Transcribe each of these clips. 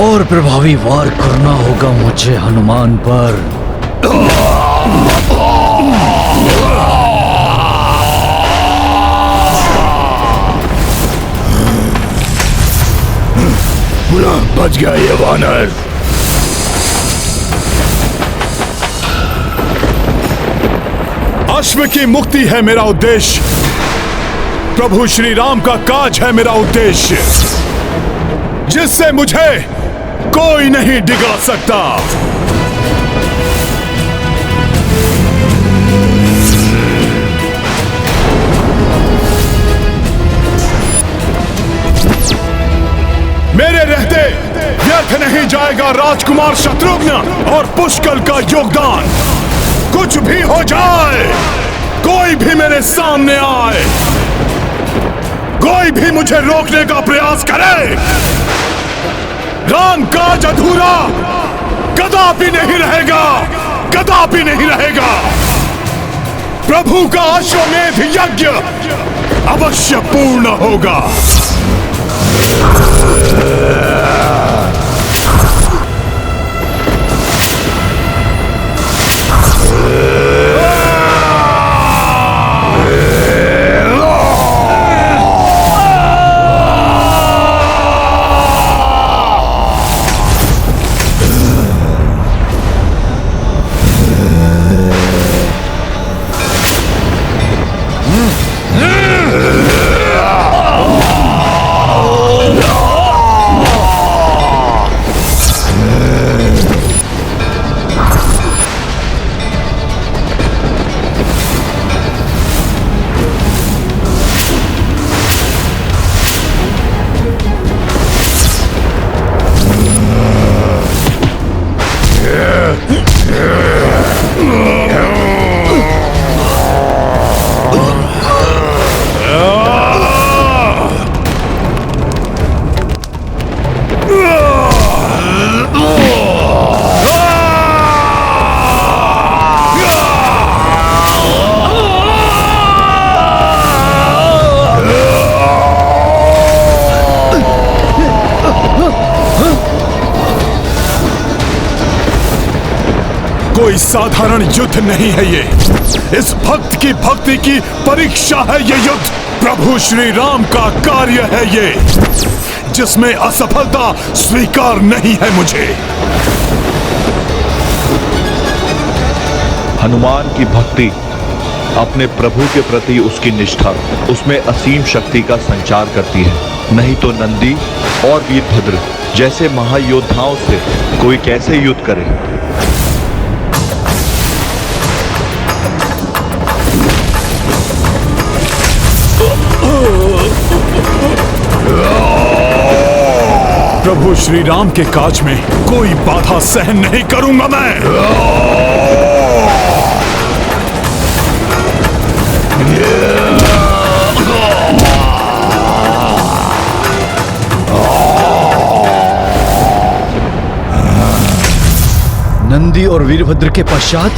और प्रभावी वार करना होगा मुझे हनुमान पर। बच गया ये वानर। अश्व की मुक्ति है मेरा उद्देश्य, प्रभु श्री राम का काज है मेरा उद्देश्य, जिससे मुझे कोई नहीं डिगा सकता। मेरे रहते व्यर्थ नहीं जाएगा राजकुमार शत्रुघ्न और पुष्कर का योगदान। कुछ भी हो जाए, कोई भी मेरे सामने आए, कोई भी मुझे रोकने का प्रयास करे, राम काज अधूरा कदापि नहीं रहेगा, कदापि नहीं रहेगा। प्रभु का अश्वमेध यज्ञ अवश्य पूर्ण होगा। कोई साधारण युद्ध नहीं है ये, इस भक्त की भक्ति की परीक्षा है ये युद्ध। प्रभु श्री राम का कार्य है ये, जिसमें असफलता स्वीकार नहीं है मुझे। हनुमान की भक्ति अपने प्रभु के प्रति उसकी निष्ठा उसमें असीम शक्ति का संचार करती है। नहीं तो नंदी और वीरभद्र जैसे महायोद्धाओं से कोई कैसे युद्ध करे। प्रभु श्री राम के काज में कोई बाधा सहन नहीं करूंगा मैं। नंदी और वीरभद्र के पश्चात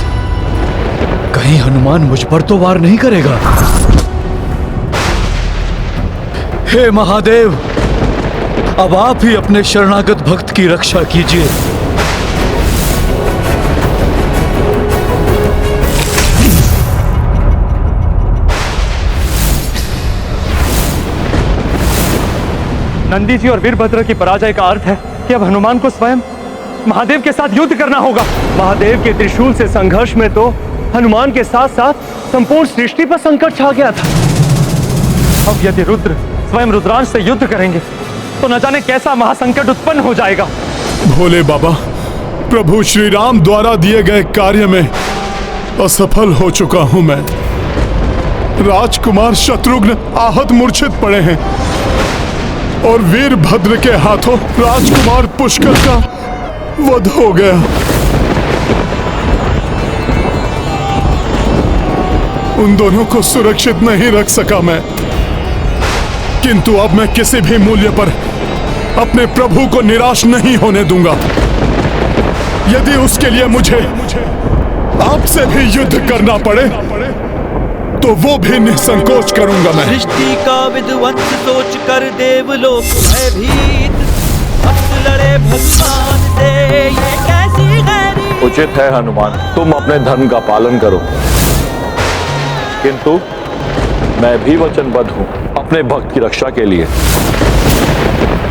कहीं हनुमान मुझ पर तो वार नहीं करेगा। हे महादेव, अब आप ही अपने शरणागत भक्त की रक्षा कीजिए। नंदी जी और वीरभद्र की पराजय का अर्थ है कि अब हनुमान को स्वयं महादेव के साथ युद्ध करना होगा। महादेव के त्रिशूल से संघर्ष में तो हनुमान के साथ साथ संपूर्ण सृष्टि पर संकट छा गया था। अब यदि रुद्र स्वयं रुद्रांश से युद्ध करेंगे तो न जाने कैसा महासंकट उत्पन्न हो जाएगा। भोले बाबा, प्रभु श्री राम द्वारा दिए गए कार्य में असफल हो चुका हूं मैं। राजकुमार शत्रुघ्न आहत मूर्छित पड़े हैं और वीरभद्र के हाथों राजकुमार पुष्कर का वध हो गया। उन दोनों को सुरक्षित नहीं रख सका मैं, किंतु अब मैं किसी भी मूल्य पर अपने प्रभु को निराश नहीं होने दूंगा। यदि उसके लिए मुझे आपसे भी युद्ध करना पड़े तो वो भी निसंकोच करूंगा मैं। सृष्टि का विध्वंस सोच कर देवलोक भयभीत, लड़े भगवान से, ये कैसी गैरी। उचित है हनुमान, तुम अपने धर्म का पालन करो, किंतु मैं भी वचनबद्ध हूं अपने भक्त की रक्षा के लिए।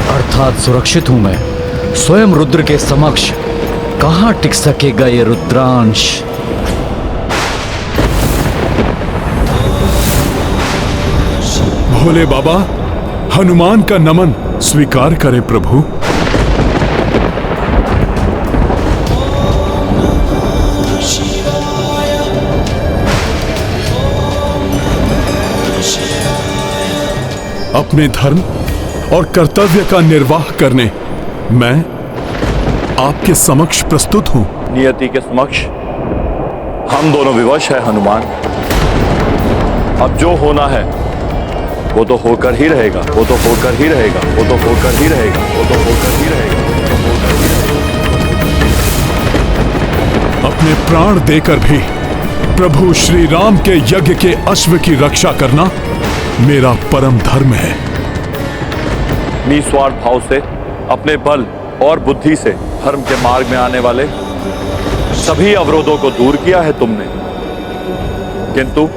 अर्थात सुरक्षित हूं मैं, स्वयं रुद्र के समक्ष कहां टिक सकेगा ये रुद्रांश। भोले बाबा, हनुमान का नमन स्वीकार करें प्रभु। अपने धर्म और कर्तव्य का निर्वाह करने मैं आपके समक्ष प्रस्तुत हूं। नियति के समक्ष हम दोनों विवश है हनुमान। अब जो होना है वो तो होकर ही रहेगा, वो तो होकर ही रहेगा, वो तो होकर ही रहेगा, वो तो होकर ही रहेगा। अपने प्राण देकर भी प्रभु श्री राम के यज्ञ के अश्व की रक्षा करना मेरा परम धर्म है। निस्वार्थ भाव से अपने बल और बुद्धि से धर्म के मार्ग में आने वाले सभी अवरोधों को दूर किया है तुमने, किंतु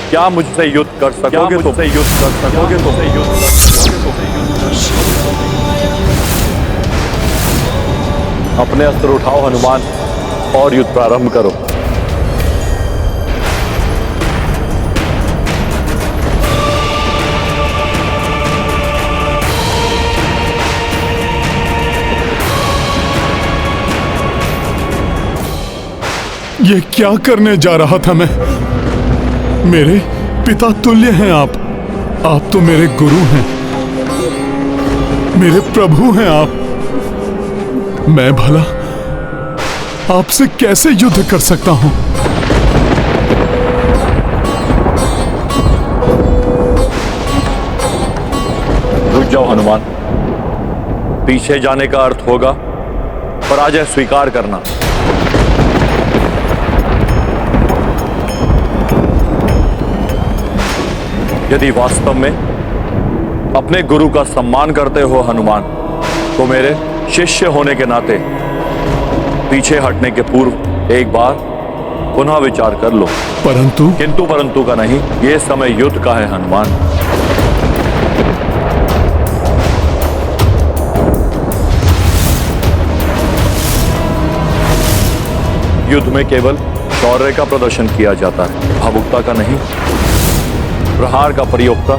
क्या मुझसे युद्ध कर सकोगे? तुमसे युद्ध कर सकोगे? तुमसे युद्ध कर सकोगे? अपने अस्त्र उठाओ हनुमान और युद्ध प्रारंभ करो। ये क्या करने जा रहा था मैं? मेरे पिता तुल्य हैं आप तो मेरे गुरु हैं, मेरे प्रभु हैं आप। मैं भला आपसे कैसे युद्ध कर सकता हूं? रुक जाओ हनुमान, पीछे जाने का अर्थ होगा पराजय स्वीकार करना। यदि वास्तव में अपने गुरु का सम्मान करते हो हनुमान, तो मेरे शिष्य होने के नाते पीछे हटने के पूर्व एक बार पुनः विचार कर लो। परंतु किंतु परंतु का नहीं, यह समय युद्ध का है हनुमान। युद्ध में केवल शौर्य का प्रदर्शन किया जाता है, भावुकता का नहीं। प्रहार का प्रयोक्ता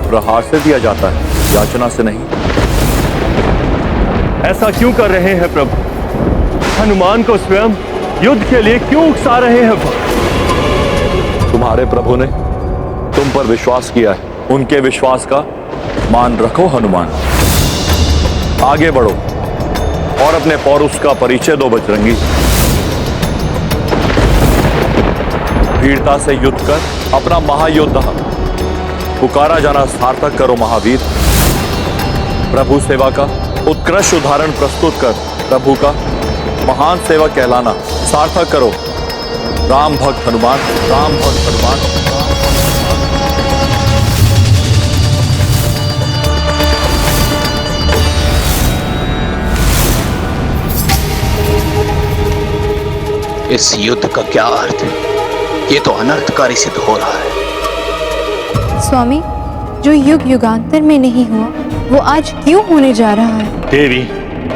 प्रहार से दिया जाता है, याचना से नहीं। ऐसा क्यों कर रहे हैं प्रभु? हनुमान को स्वयं युद्ध के लिए क्यों उकसा रहे हैं? तुम्हारे प्रभु ने तुम पर विश्वास किया है, उनके विश्वास का मान रखो हनुमान। आगे बढ़ो और अपने पौरुष का परिचय दो बजरंगी। वीरता से युद्ध कर अपना महायोद्धा पुकारा जाना सार्थक करो महावीर। प्रभु सेवा का उत्कृष्ट उदाहरण प्रस्तुत कर प्रभु का महान सेवक कहलाना सार्थक करो। राम भक्त हनुमान, राम भक्त हनुमान। इस युद्ध का क्या अर्थ है? ये तो अनर्थकारी सिद्ध हो रहा है। स्वामी, जो युग युगांतर में नहीं हुआ वो आज क्यों होने जा रहा है? देवी,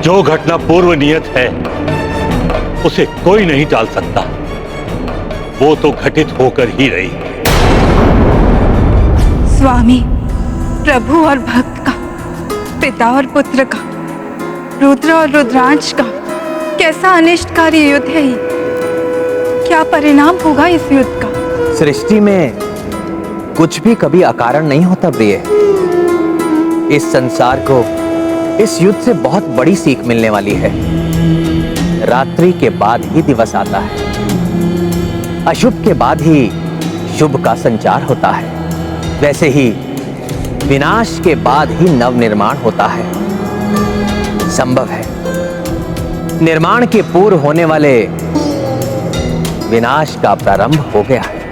जो घटना पूर्व नियत है उसे कोई नहीं टाल सकता। वो तो घटित होकर ही रही। स्वामी, प्रभु और भक्त का, पिता और पुत्र का, रुद्र और रुद्रांश का कैसा अनिष्टकारी युद्ध है ये? क्या परिणाम होगा इस युद्ध का? सृष्टि में कुछ भी कभी अकारण नहीं होता प्रिय। इस संसार को इस युद्ध से बहुत बड़ी सीख मिलने वाली है। रात्रि के बाद ही दिवस आता है, अशुभ के बाद ही शुभ का संचार होता है। वैसे ही विनाश के बाद ही नव निर्माण होता है। संभव है निर्माण के पूर्व होने वाले विनाश का प्रारंभ हो गया है।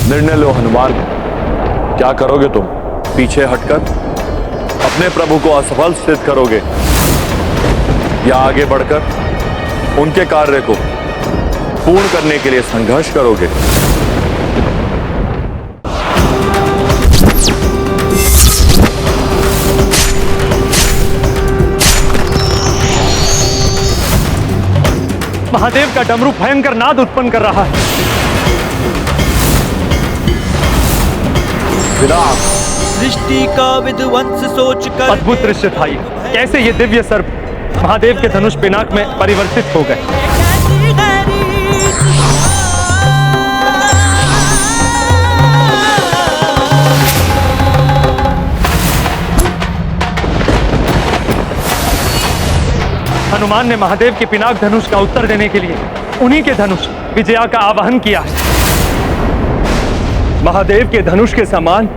निर्णय लो हनुमान, क्या करोगे तुम? पीछे हटकर अपने प्रभु को असफल सिद्ध करोगे या आगे बढ़कर उनके कार्य को पूर्ण करने के लिए संघर्ष करोगे? महादेव का डमरू भयंकर नाद उत्पन्न कर रहा है। सृष्टि का विध्वंस सोच कर अद्भुत दृश्य था ये। कैसे ये दिव्य सर्प महादेव के धनुष पिनाक में परिवर्तित हो गए। हनुमान ने महादेव के पिनाक धनुष का उत्तर देने के लिए उन्हीं के धनुष विजया का आवाहन किया है। महादेव के धनुष के समान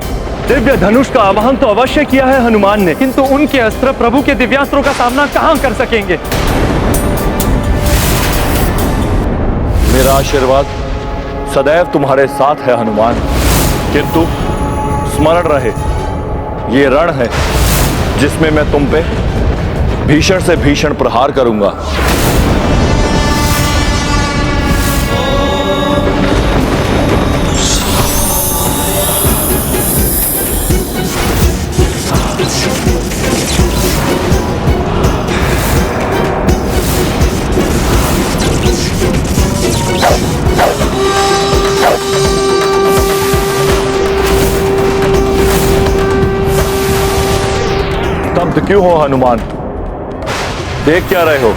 दिव्य धनुष का आवाहन तो अवश्य किया है हनुमान ने, किंतु उनके अस्त्र प्रभु के दिव्यास्त्रों का सामना कहां कर सकेंगे? मेरा आशीर्वाद सदैव तुम्हारे साथ है हनुमान, किंतु स्मरण रहे ये रण है जिसमें मैं तुम पे भीषण से भीषण प्रहार करूंगा। स्तब्ध क्यों हो हनुमान? देख क्या रहे हो?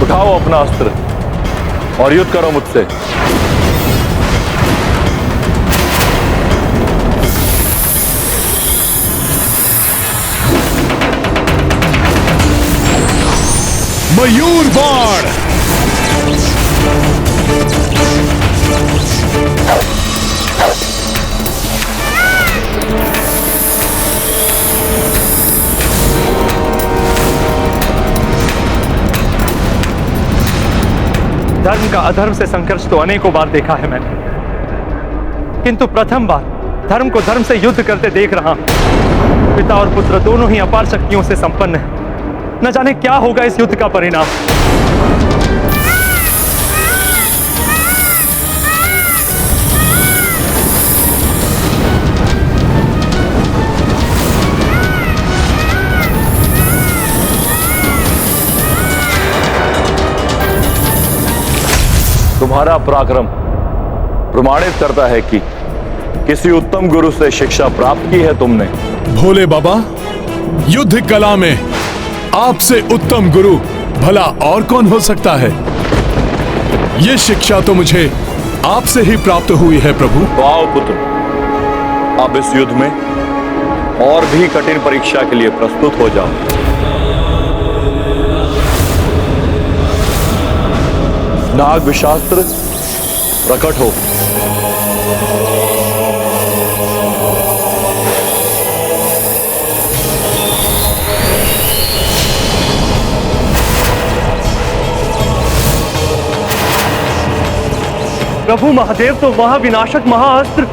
उठाओ अपना अस्त्र और युद्ध करो मुझसे। मयूर बाण। धर्म का अधर्म से संघर्ष तो अनेकों बार देखा है मैंने, किंतु प्रथम बार धर्म को धर्म से युद्ध करते देख रहा हूं। पिता और पुत्र दोनों ही अपार शक्तियों से संपन्न हैं। न जाने क्या होगा इस युद्ध का परिणाम। तुम्हारा पराक्रम प्रमाणित करता है कि किसी उत्तम गुरु से शिक्षा प्राप्त की है तुमने। भोले बाबा, युद्ध कला में आपसे उत्तम गुरु भला और कौन हो सकता है? यह शिक्षा तो मुझे आपसे ही प्राप्त हुई है प्रभु। तो आओ पुत्र, अब इस युद्ध में और भी कठिन परीक्षा के लिए प्रस्तुत हो जाओ। नाग विशास्त्र प्रकट हो। प्रभु महादेव तो महाविनाशक महाअस्त्र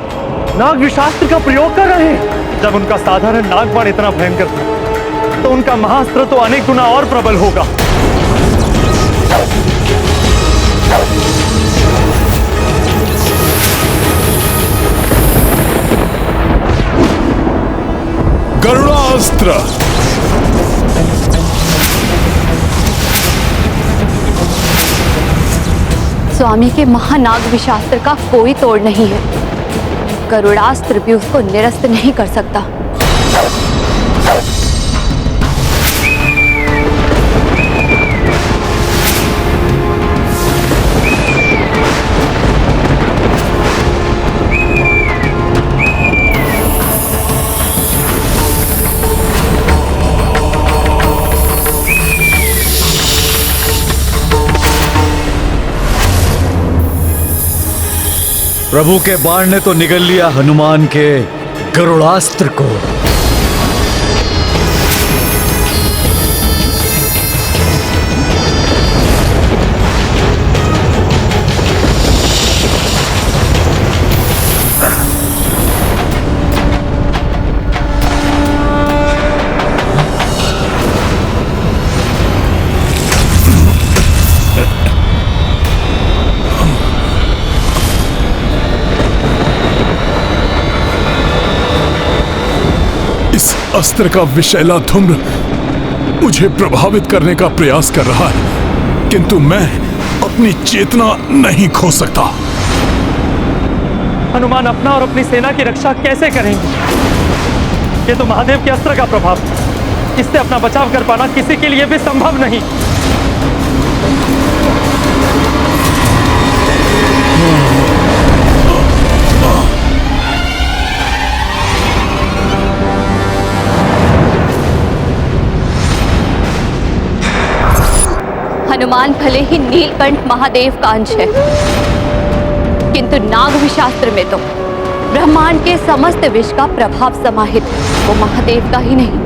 नाग विशास्त्र का प्रयोग कर रहे हैं। जब उनका साधारण नागबाण इतना भयंकर था, तो उनका महाअस्त्र तो अनेक गुना और प्रबल होगा। गरुड़ास्त्र। स्वामी के महानाग विशास्त्र का कोई तोड़ नहीं है। गरुड़ास्त्र भी उसको निरस्त नहीं कर सकता। प्रभु के बाण ने तो निगल लिया हनुमान के गरुड़ास्त्र को। अस्त्र का विषैला धूम्र मुझे प्रभावित करने का प्रयास कर रहा है, किंतु मैं अपनी चेतना नहीं खो सकता। हनुमान अपना और अपनी सेना की रक्षा कैसे करेंगे? ये तो महादेव के अस्त्र का प्रभाव, इससे अपना बचाव कर पाना किसी के लिए भी संभव नहीं। हनुमान भले ही नीलकंठ महादेव का अंश है, किंतु नागवी शास्त्र में तो ब्रह्मांड के समस्त विष का प्रभाव समाहित है। वो महादेव का ही नहीं,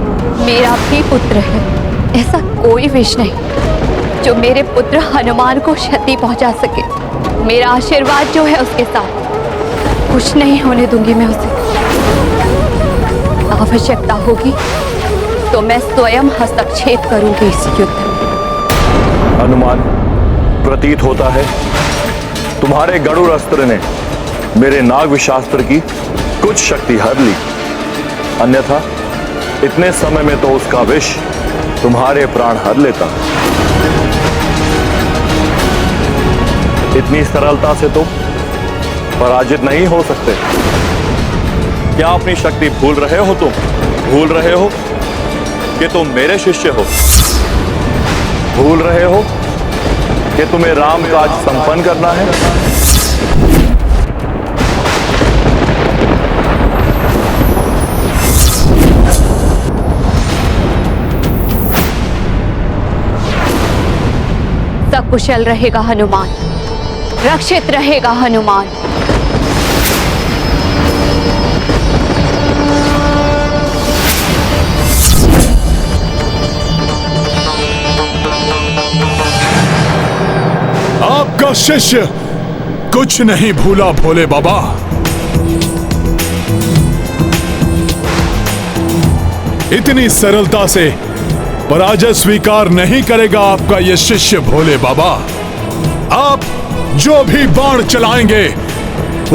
मेरा भी पुत्र है। ऐसा कोई विष नहीं जो मेरे पुत्र हनुमान को क्षति पहुंचा सके। मेरा आशीर्वाद जो है उसके साथ, कुछ नहीं होने दूंगी मैं उसे। आवश्यकता होगी तो मैं स्वयं हस्तक्षेप करूंगी इस युद्ध में। हनुमान, प्रतीत होता है तुम्हारे गरुड़ अस्त्र ने मेरे नागविशास्त्र की कुछ शक्ति हर ली, अन्यथा इतने समय में तो उसका विष तुम्हारे प्राण हर लेता। इतनी सरलता से तो पराजित नहीं हो सकते। क्या अपनी शक्ति भूल रहे हो तुम? भूल रहे हो कि तुम मेरे शिष्य हो? भूल रहे हो कि तुम्हें राम काज संपन्न करना है? सकुशल रहेगा हनुमान, रक्षित रहेगा हनुमान। आपका शिष्य कुछ नहीं भूला भोले बाबा। इतनी सरलता से पराजय स्वीकार नहीं करेगा आपका यह शिष्य भोले बाबा। आप जो भी बाण चलाएंगे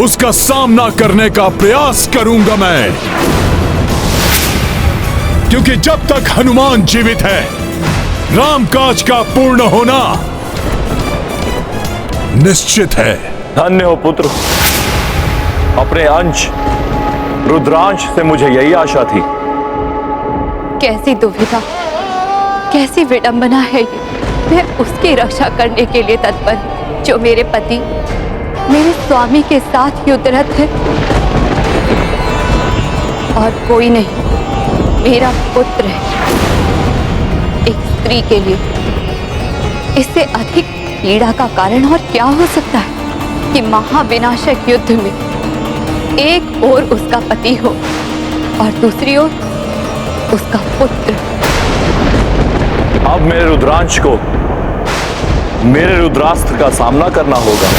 उसका सामना करने का प्रयास करूंगा मैं, क्योंकि जब तक हनुमान जीवित है रामकाज का पूर्ण होना निश्चित है। धन्य हो पुत्र, अपने अंश रुद्रांश से मुझे यही आशा थी। कैसी दुविधा, कैसी विडंबना है ये। मैं उसकी रक्षा करने के लिए तत्पर हूं जो मेरे पति, मेरे स्वामी के साथ युद्धरत है, और कोई नहीं, मेरा पुत्र है। एक स्त्री के लिए इससे अधिक पीड़ा का कारण और क्या हो सकता है कि महाविनाशक युद्ध में एक ओर उसका पति हो और दूसरी ओर उसका पुत्र। अब मेरे रुद्रांश को मेरे रुद्रास्त्र का सामना करना होगा।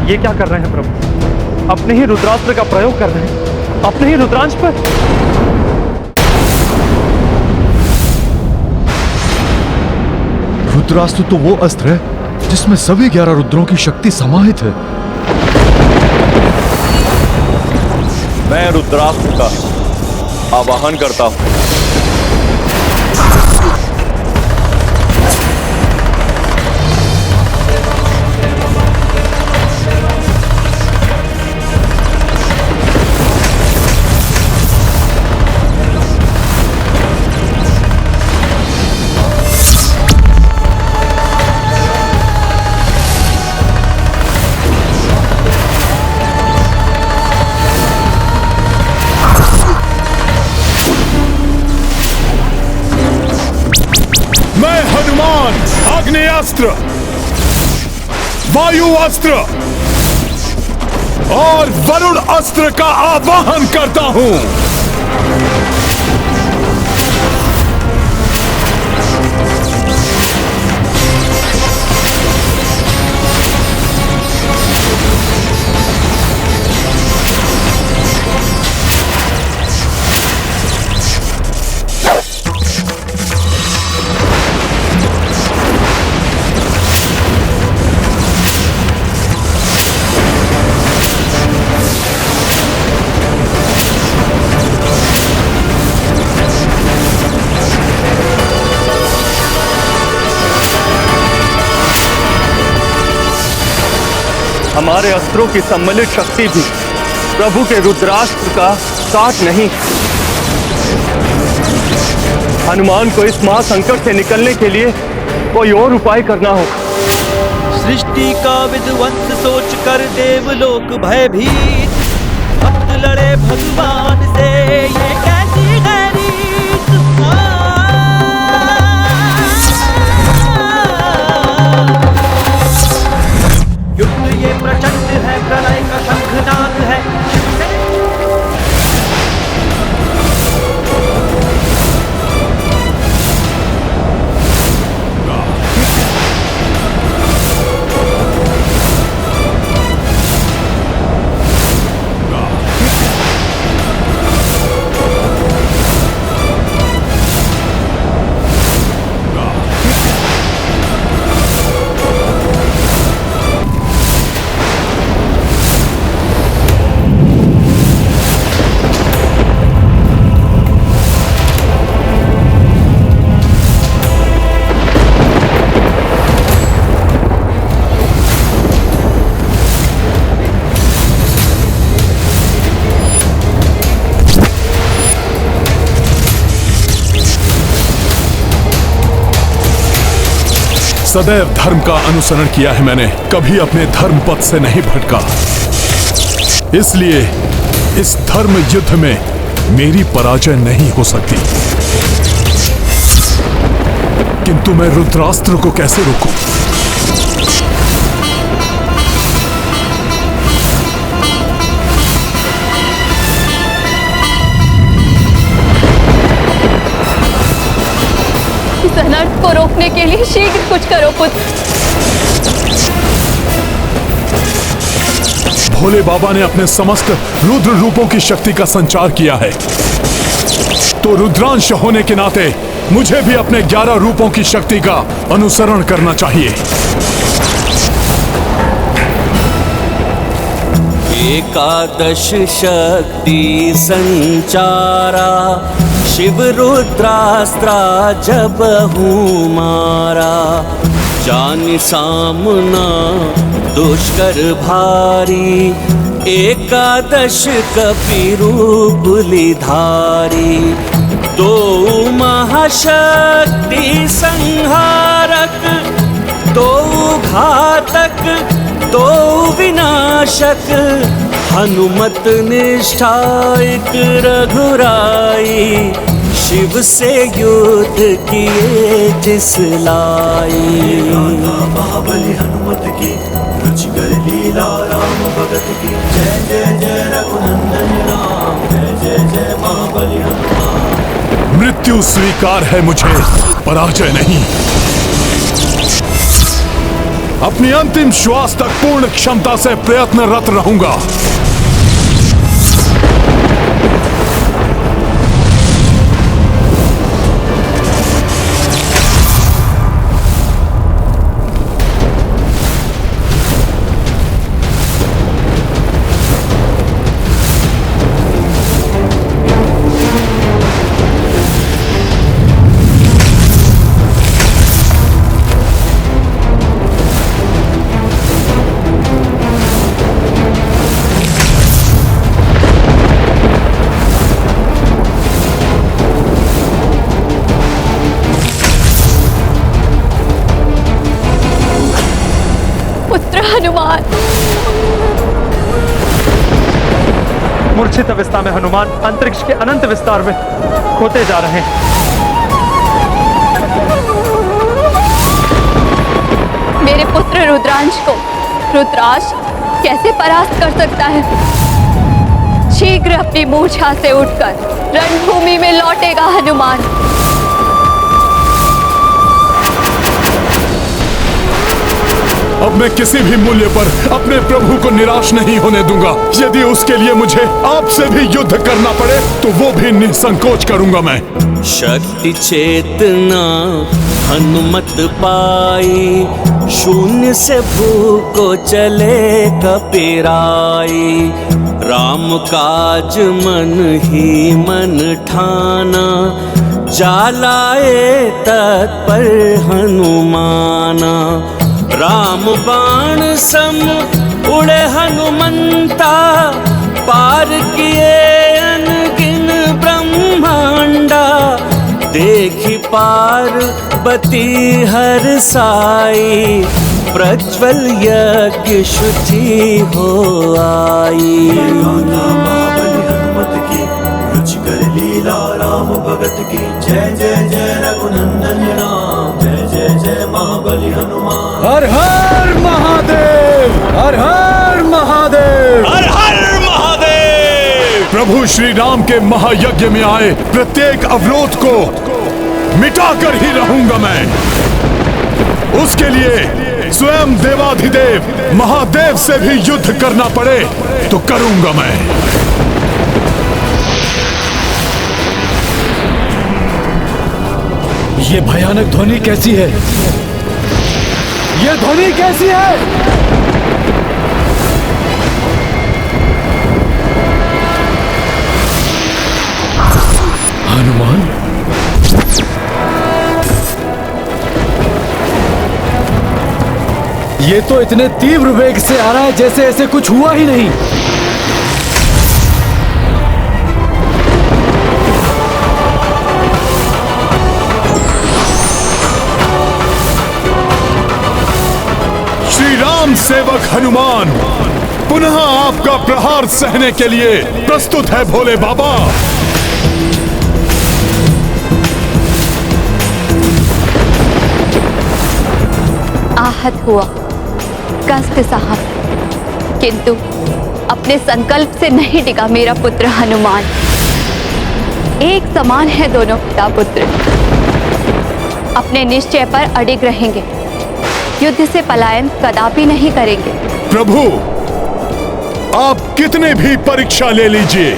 ये क्या कर रहे हैं प्रभु? अपने ही रुद्रास्त्र का प्रयोग कर रहे हैं, अपने ही रुद्रांश पर। रुद्रास्त्र तो वो अस्त्र है जिसमें सभी 11 रुद्रों की शक्ति समाहित है। मैं रुद्रास्त्र का आवाहन करता हूं। अग्नि अस्त्र, वायु अस्त्र और वरुण अस्त्र का आवाहन करता हूं। हमारे अस्त्रों की सम्मिलित शक्ति भी प्रभु के रुद्रास्त्र का साथ नहीं। हनुमान को इस महासंकट से निकलने के लिए कोई और उपाय करना होगा। सृष्टि का विध्वंस सोच कर देवलोक भयभीत, भक्त लड़े भगवान से ये कैसी है रीत। युद्ध ये प्रचंड है, प्रलय का शंखनाद है। सदैव धर्म का अनुसरण किया है मैंने, कभी अपने धर्म पथ से नहीं भटका। इसलिए इस धर्म युद्ध में मेरी पराजय नहीं हो सकती। किंतु मैं रुद्रास्त्र को कैसे रोकूं? इस अनर्थ को रोकने के लिए शीघ्र कुछ करो पुत्र। भोले बाबा ने अपने समस्त रुद्र रूपों की शक्ति का संचार किया है, तो रुद्रांश होने के नाते मुझे भी अपने 11 रूपों की शक्ति का अनुसरण करना चाहिए। एकादश शक्ति संचारा, शिव रुद्रास्त्रा जब हूँ मारा। जान सामना दुष्कर भारी, एकादश कपि रूप लिधारी। दो महाशक्ति संहारक, दो घातक दो विनाशक। हनुमत निष्ठा एक रघुराई, शिव से युद्ध किए जिस लाई। महाबली हनुमत की रुचि कर लीला, राम भगत की जय जय जय रघुनंदन राम। जय जय जय महाबली हनुमान। मृत्यु स्वीकार है मुझे, पराजय नहीं। अपनी अंतिम श्वास तक पूर्ण क्षमता से प्रयत्नरत रहूंगा। हनुमान। मूर्छित अवस्था में हनुमान अंतरिक्ष के अनंत विस्तार में खोते जा रहे हैं। मेरे पुत्र रुद्रांश को रुद्राक्ष कैसे परास्त कर सकता है? शीघ्र अपनी मूर्छा से उठकर रणभूमि में लौटेगा हनुमान। अब मैं किसी भी मूल्य पर अपने प्रभु को निराश नहीं होने दूंगा। यदि उसके लिए मुझे आपसे भी युद्ध करना पड़े तो वो भी निसंकोच करूंगा मैं। शक्ति चेतना हनुमत पाई, शून्य से भूको चले कपिराई। राम काज मन ही मन ठाना, जालाए तत्पर हनुमाना। राम बाण सम उड़े हनुमंता पार किए अनगिन ब्रह्मांडा, देखी पार्वती हर साई, प्रज्वल यज्ञ शुचि हो आई। गाथा महाबली हनुमत की, रुचि कर लीला राम भगत की। जय जय जय रघुनंदन राम, जय जय जय महाबली हनुमान। हर हर महादेव, हर हर महादेव, हर हर महादेव। प्रभु श्री राम के महायज्ञ में आए प्रत्येक अवरोध को मिटाकर ही रहूंगा मैं। उसके लिए स्वयं देवाधिदेव महादेव से भी युद्ध करना पड़े तो करूंगा मैं। ये भयानक ध्वनि कैसी है? ये ध्वनि कैसी है? हनुमान, ये तो इतने तीव्र वेग से आ रहा है जैसे ऐसे कुछ हुआ ही नहीं। श्री राम सेवक हनुमान पुनः आपका प्रहार सहने के लिए प्रस्तुत है भोले बाबा। आहत हुआ कष्ट सहा, किंतु अपने संकल्प से नहीं डिगा मेरा पुत्र हनुमान। एक समान है दोनों पिता पुत्र, अपने निश्चय पर अडिग रहेंगे, युद्ध से पलायन कदापि नहीं करेंगे। प्रभु, आप कितने भी परीक्षा ले लीजिए,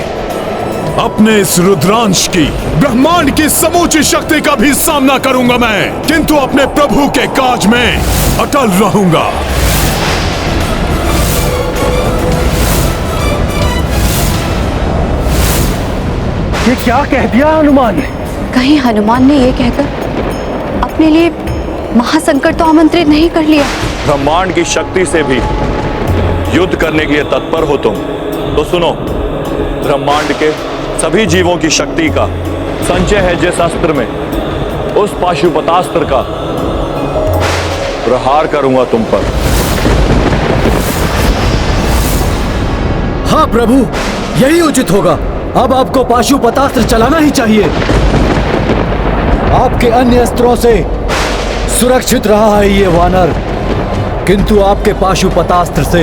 अपने इस रुद्रांश की ब्रह्मांड की समूची शक्ति का भी सामना करूंगा मैं, किंतु अपने प्रभु के काज में अटल रहूंगा। ये क्या कह दिया हनुमान ने? कहीं हनुमान ने ये कहकर अपने लिए महासंकट तो आमंत्रित नहीं कर लिया? ब्रह्मांड की शक्ति से भी युद्ध करने के लिए तत्पर हो तुम तो सुनो, ब्रह्मांड के सभी जीवों की शक्ति का संचय है जिस अस्त्र में, उस पाशुपतास्त्र का प्रहार करूंगा तुम पर। हाँ प्रभु, यही उचित होगा। अब आपको पाशुपतास्त्र चलाना ही चाहिए। आपके अन्य अस्त्रों से सुरक्षित रहा है ये वानर, किंतु आपके पाशुपतास्त्र से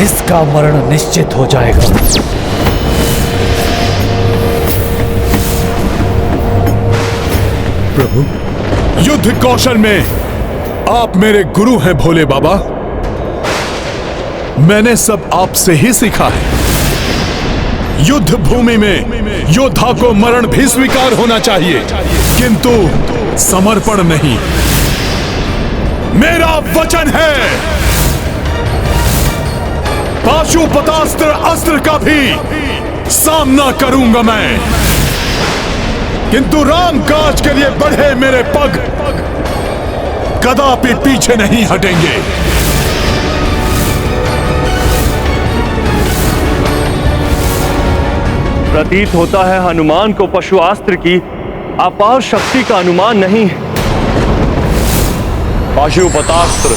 इसका मरण निश्चित हो जाएगा। प्रभु, युद्ध कौशल में आप मेरे गुरु हैं भोले बाबा। मैंने सब आपसे ही सीखा है। युद्ध भूमि में योद्धा को मरण भी स्वीकार होना चाहिए, किंतु समर्पण नहीं। मेरा वचन है, पाशुपतास्त्र अस्त्र का भी सामना करूंगा मैं, किंतु राम काज के लिए बढ़े मेरे पग कदापि पीछे नहीं हटेंगे। प्रतीत होता है हनुमान को पशुआस्त्र की अपार शक्ति का अनुमान नहीं है। पाशुपतास्त्र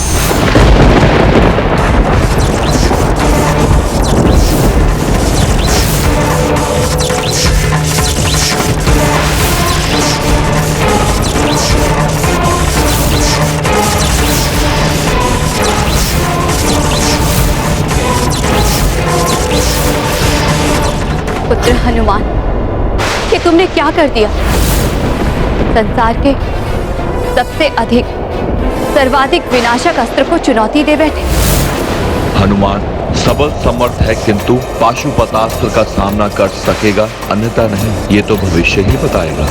पुत्र हनुमान, कि तुमने क्या कर दिया? संसार के सबसे अधिक सर्वाधिक विनाशक अस्त्र को चुनौती दे बैठे। हनुमान सबल समर्थ है, किंतु पाशुपतास्त्र का सामना कर सकेगा अन्यथा नहीं, ये तो भविष्य ही बताएगा।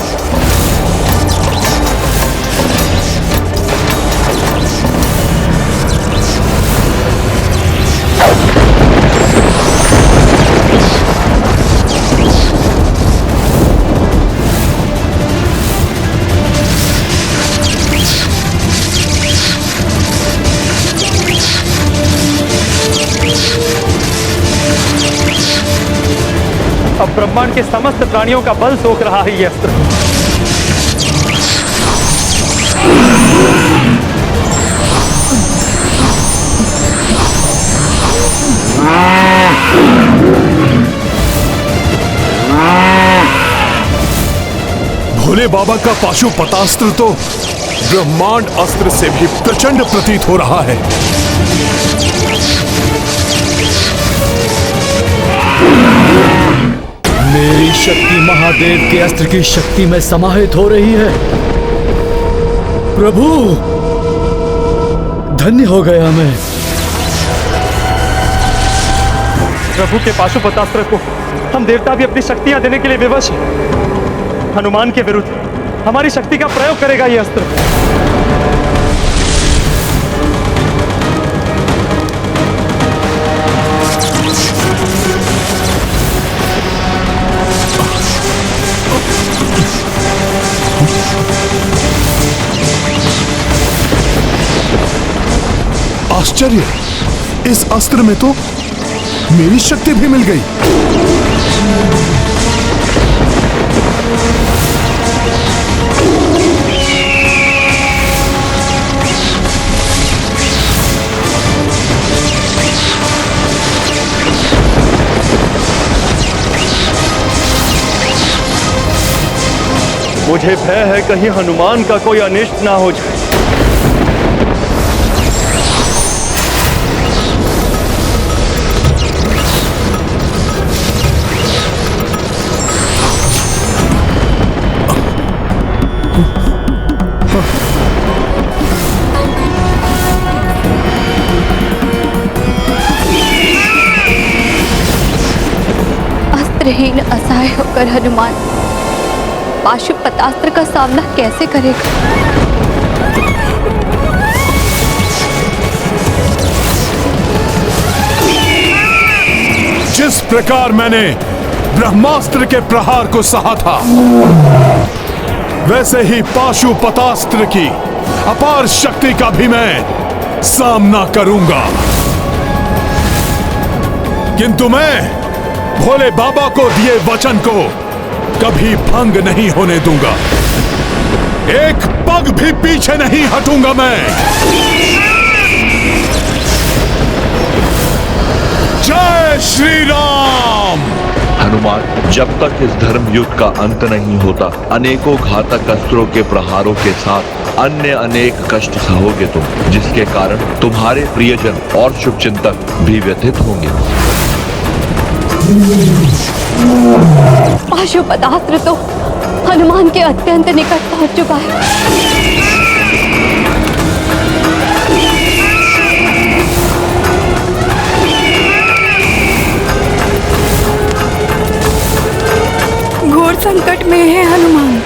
अब ब्रह्मांड के समस्त प्राणियों का बल सोख रहा है ये अस्त्र। भोले बाबा का पाशुपतास्त्र तो ब्रह्मांड अस्त्र से भी प्रचंड प्रतीत हो रहा है। मेरी शक्ति महादेव के अस्त्र की शक्ति में समाहित हो रही है। प्रभु, धन्य हो गया मैं। प्रभु के पाशुपतास्त्र को हम देवता भी अपनी शक्तियां देने के लिए विवश हैं। हनुमान के विरुद्ध हमारी शक्ति का प्रयोग करेगा ये अस्त्र। आश्चर्य, इस अस्त्र में तो मेरी शक्ति भी मिल गई। मुझे भय है कहीं हनुमान का कोई अनिष्ट ना हो जाए। अस्त्रहीन असहाय होकर हनुमान पाशुपतास्त्र का सामना कैसे करेगा? जिस प्रकार मैंने ब्रह्मास्त्र के प्रहार को सहा था, वैसे ही पाशुपतास्त्र की अपार शक्ति का भी मैं सामना करूंगा। किंतु मैं भोले बाबा को दिए वचन को कभी भंग नहीं होने दूंगा। एक पग भी पीछे नहीं हटूंगा मैं। जय श्री राम। हनुमान, जब तक इस धर्म युद्ध का अंत नहीं होता, अनेकों घातक अस्त्रों के प्रहारों के साथ अन्य अनेक कष्ट सहोगे तुम, जिसके कारण तुम्हारे प्रियजन और शुभचिंतक भी व्यथित होंगे। पाशुपतास्त्र तो हनुमान के अत्यंत निकट पहुंच चुका है। घोर संकट में है हनुमान।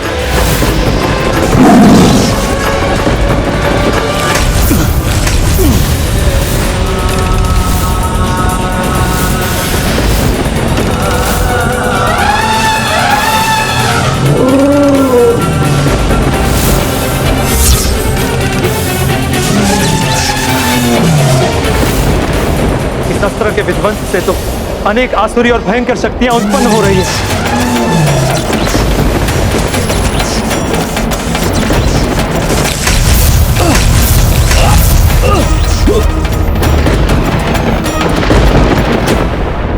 शस्त्र के विध्वंस से तो अनेक आसुरी और भयंकर शक्तियां उत्पन्न हो रही है।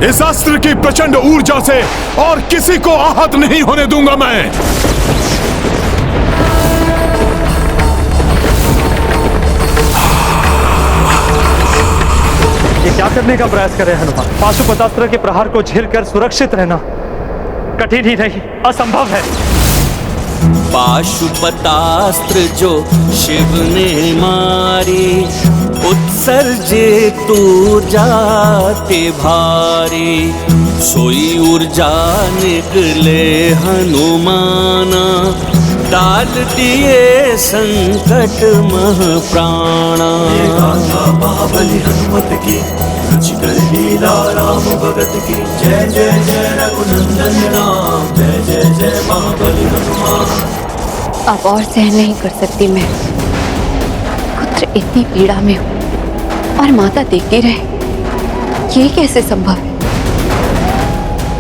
इस अस्त्र की प्रचंड ऊर्जा से और किसी को आहत नहीं होने दूंगा मैं। ये क्या करने का प्रयास कर रहे हैं हनुमान? पाशुपतास्त्र के प्रहार को झेलकर सुरक्षित रहना कठिन ही नहीं, असंभव है। पाशुपतास्त्र जो शिव ने मारी, उत्सर्जे तू जाते भारी। सोई ऊर्जा निकले हनुमाना, डाल दिए संकट मह प्राणा। महाबली हनुमत की रुचि कर लीला राम भगत की। जय जय जय रघुनंदन राम, जय जय जय महाबली हनुमान। अब और सहन नहीं कर सकती मैं। पुत्र इतनी पीड़ा में हूँ और माता देखती रहे, ये कैसे संभव है?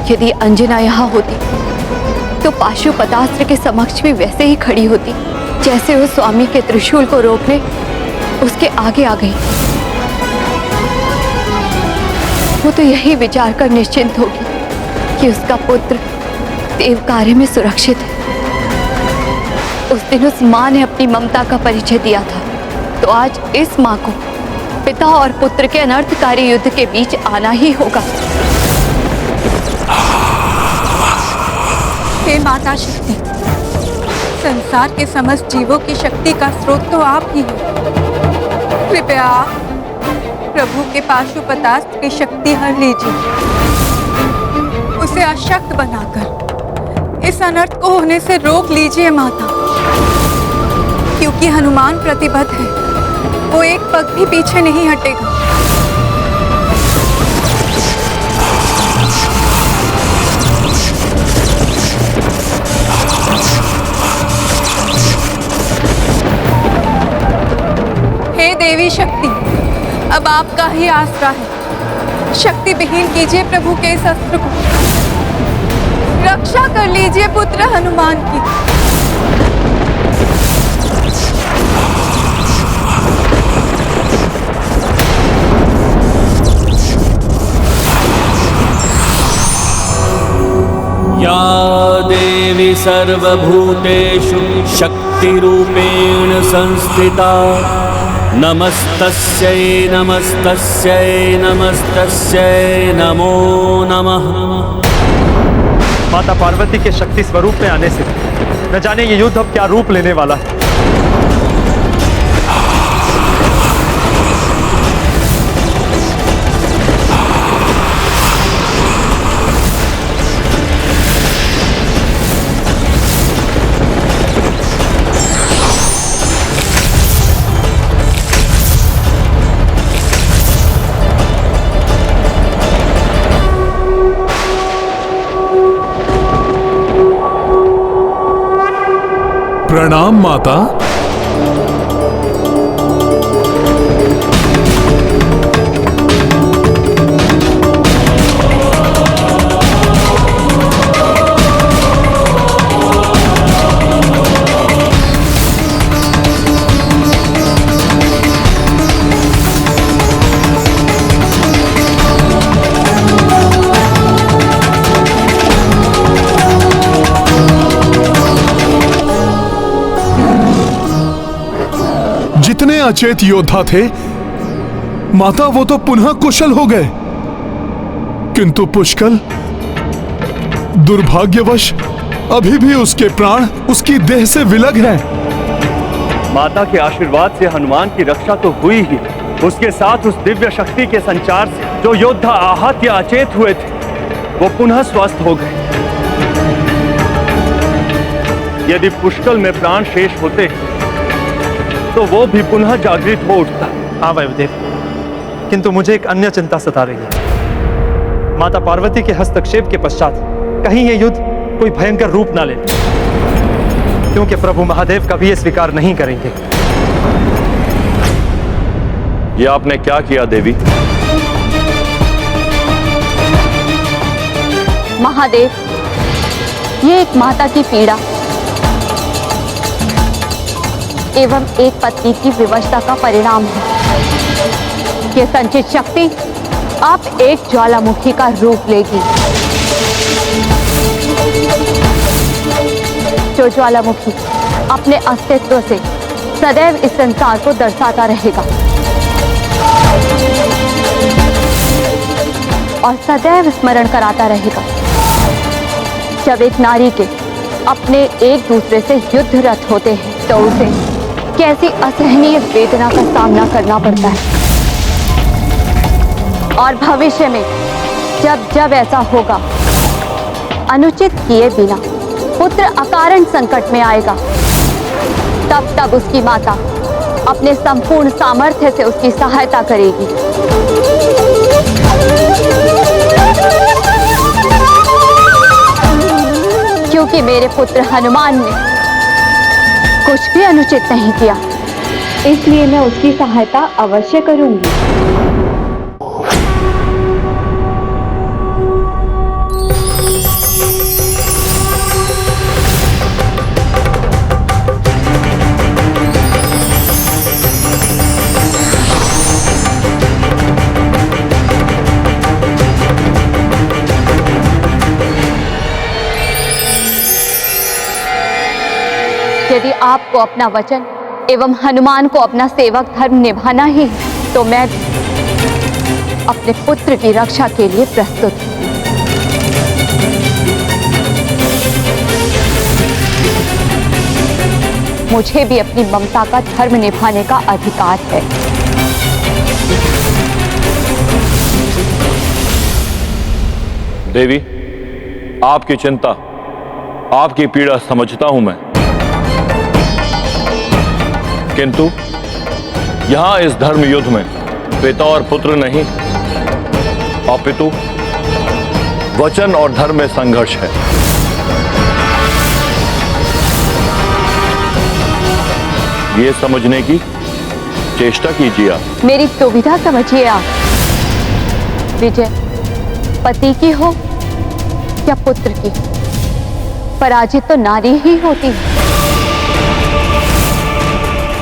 यदि अंजना यहाँ होती तो पाशुपतास्त्र के समक्ष भी वैसे ही खड़ी होती जैसे वो स्वामी के त्रिशूल को रोकने उसके आगे आ गई। वो तो यही विचार कर निश्चिंत होगी कि उसका पुत्र देव कार्य में सुरक्षित है। उस दिन उस माँ ने अपनी ममता का परिचय दिया था, तो आज इस माँ को पिता और पुत्र के अनर्थकारी युद्ध के बीच आना ही होगा। हे माता शक्ति, संसार के समस्त जीवों की शक्ति का स्रोत तो आप ही हो। कृपया आप प्रभु के पाशुपतास्त्र की शक्ति हर लीजिए, उसे अशक्त बनाकर इस अनर्थ को होने से रोक लीजिए माता, क्योंकि हनुमान प्रतिबद्ध है, वो एक पग भी पीछे नहीं हटेगा। हे देवी शक्ति, अब आपका ही आसरा है। शक्ति विहीन कीजिए प्रभु के इस अस्त्र को, रक्षा कर लीजिए पुत्र हनुमान की। या देवी सर्वभूतेषु शक्तिरूपेण संस्थिता नमस्तस्यै नमस्तस्यै नमस्तस्यै नमो नमः। माता पार्वती के शक्ति स्वरूप में आने से न जाने ये युद्ध अब क्या रूप लेने वाला है। प्रणाम माता। जितने अचेत योद्धा थे माता, वो तो पुनः कुशल हो गए, किंतु पुष्कल दुर्भाग्यवश अभी भी उसके प्राण उसकी देह से विलग हैं। माता के आशीर्वाद से हनुमान की रक्षा तो हुई ही, उसके साथ उस दिव्य शक्ति के संचार से जो योद्धा आहत या अचेत हुए थे वो पुनः स्वस्थ हो गए। यदि पुष्कल में प्राण शेष होते तो वो भी पुनः जागृत हो उठता। हाँ वायुदेव, किंतु मुझे एक अन्य चिंता सता रही है। माता पार्वती के हस्तक्षेप के पश्चात कहीं ये युद्ध कोई भयंकर रूप ना ले, क्योंकि प्रभु महादेव कभी ये स्वीकार नहीं करेंगे। ये आपने क्या किया देवी? महादेव, ये एक माता की पीड़ा एवं एक पत्नी की विवशता का परिणाम है। ये संचित शक्ति आप एक ज्वालामुखी का रूप लेगी, जो ज्वालामुखी अपने अस्तित्व से सदैव इस संसार को दर्शाता रहेगा और सदैव स्मरण कराता रहेगा जब एक नारी के अपने एक दूसरे से युद्धरत होते हैं तो उसे कैसी असहनीय वेदना का सामना करना पड़ता है। और भविष्य में जब जब ऐसा होगा, अनुचित किए बिना पुत्र अकारण संकट में आएगा, तब तब उसकी माता अपने संपूर्ण सामर्थ्य से उसकी सहायता करेगी। क्योंकि मेरे पुत्र हनुमान ने कुछ भी अनुचित नहीं किया, इसलिए मैं उसकी सहायता अवश्य करूंगी। यदि आपको अपना वचन एवं हनुमान को अपना सेवक धर्म निभाना ही है, तो मैं अपने पुत्र की रक्षा के लिए प्रस्तुत हूं। मुझे भी अपनी ममता का धर्म निभाने का अधिकार है। देवी, आपकी चिंता, आपकी पीड़ा समझता हूं मैं, किंतु यहां इस धर्म युद्ध में पिता और पुत्र नहीं, अपितु वचन और धर्म में संघर्ष है। ये समझने की चेष्टा कीजिए आप। मेरी दुविधा समझिए आप। विजय पति की हो या पुत्र की, पराजित तो नारी ही होती है।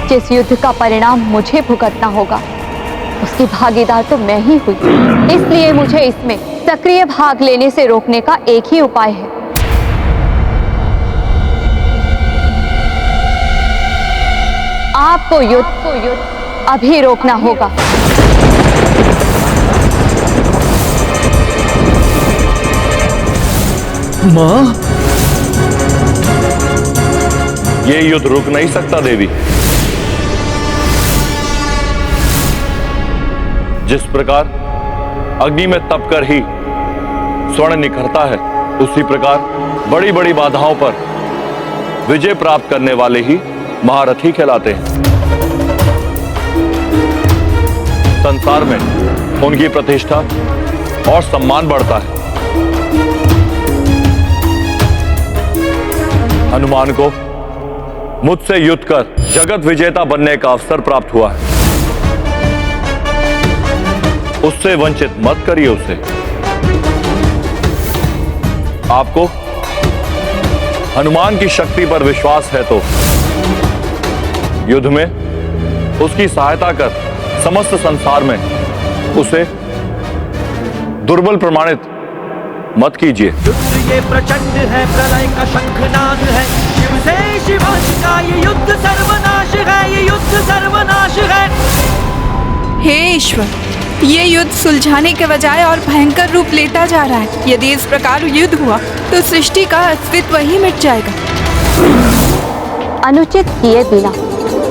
जिस युद्ध का परिणाम मुझे भुगतना होगा, उसकी भागीदार तो मैं ही हुई। इसलिए मुझे इसमें सक्रिय भाग लेने से रोकने का एक ही उपाय है। आपको युद्ध अभी रोकना होगा। मां, ये युद्ध रुक नहीं सकता देवी। जिस प्रकार अग्नि में तप कर ही स्वर्ण निखरता है, उसी प्रकार बड़ी बड़ी बाधाओं पर विजय प्राप्त करने वाले ही महारथी कहलाते हैं। संसार में उनकी प्रतिष्ठा और सम्मान बढ़ता है। हनुमान को मुझसे युद्ध कर जगत विजेता बनने का अवसर प्राप्त हुआ है। उससे वंचित मत करिए उसे। आपको हनुमान की शक्ति पर विश्वास है तो युद्ध में उसकी सहायता कर समस्त संसार में उसे दुर्बल प्रमाणित मत कीजिए। युद्ध ये प्रचंड है, प्रलय का शंखनाद है, शिव से शिवांश का ये युद्ध सर्वनाश है, ये युद्ध सर्वनाश है। हे ईश्वर, ये युद्ध सुलझाने के बजाय और भयंकर रूप लेता जा रहा है। यदि इस प्रकार युद्ध हुआ तो सृष्टि का अस्तित्व ही मिट जाएगा। अनुचित किए बिना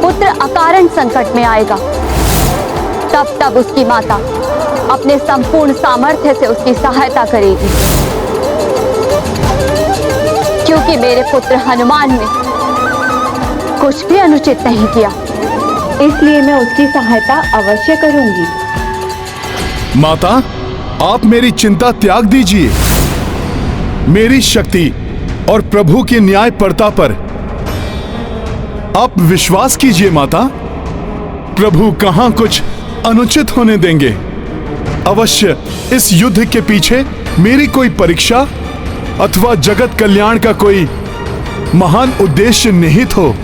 पुत्र अकारण संकट में आएगा, तब उसकी माता अपने संपूर्ण सामर्थ्य से उसकी सहायता करेगी। क्योंकि मेरे पुत्र हनुमान ने कुछ भी अनुचित नहीं किया, इसलिए मैं उसकी सहायता अवश्य करूंगी। माता, आप मेरी चिंता त्याग दीजिए। मेरी शक्ति और प्रभु की न्यायपरता पर आप विश्वास कीजिए माता। प्रभु कहां कुछ अनुचित होने देंगे। अवश्य इस युद्ध के पीछे मेरी कोई परीक्षा अथवा जगत कल्याण का कोई महान उद्देश्य निहित हो,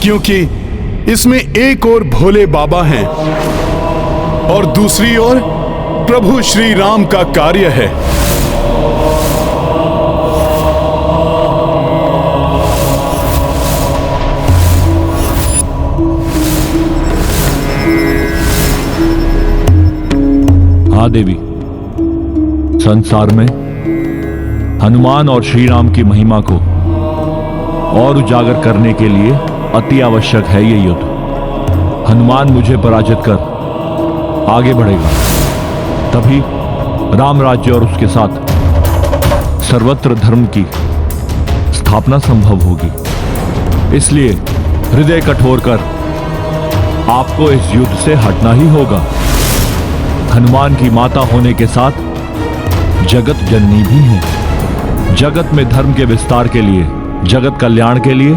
क्योंकि इसमें एक ओर भोले बाबा हैं और दूसरी ओर प्रभु श्री राम का कार्य है। हाँ देवी, संसार में हनुमान और श्री राम की महिमा को और उजागर करने के लिए अति आवश्यक है ये युद्ध। हनुमान मुझे पराजित कर आगे बढ़ेगा, तभी राम राज्य और उसके साथ सर्वत्र धर्म की स्थापना संभव होगी। इसलिए हृदय कठोर कर आपको इस युद्ध से हटना ही होगा। हनुमान की माता होने के साथ जगत जननी भी है। जगत में धर्म के विस्तार के लिए, जगत कल्याण के लिए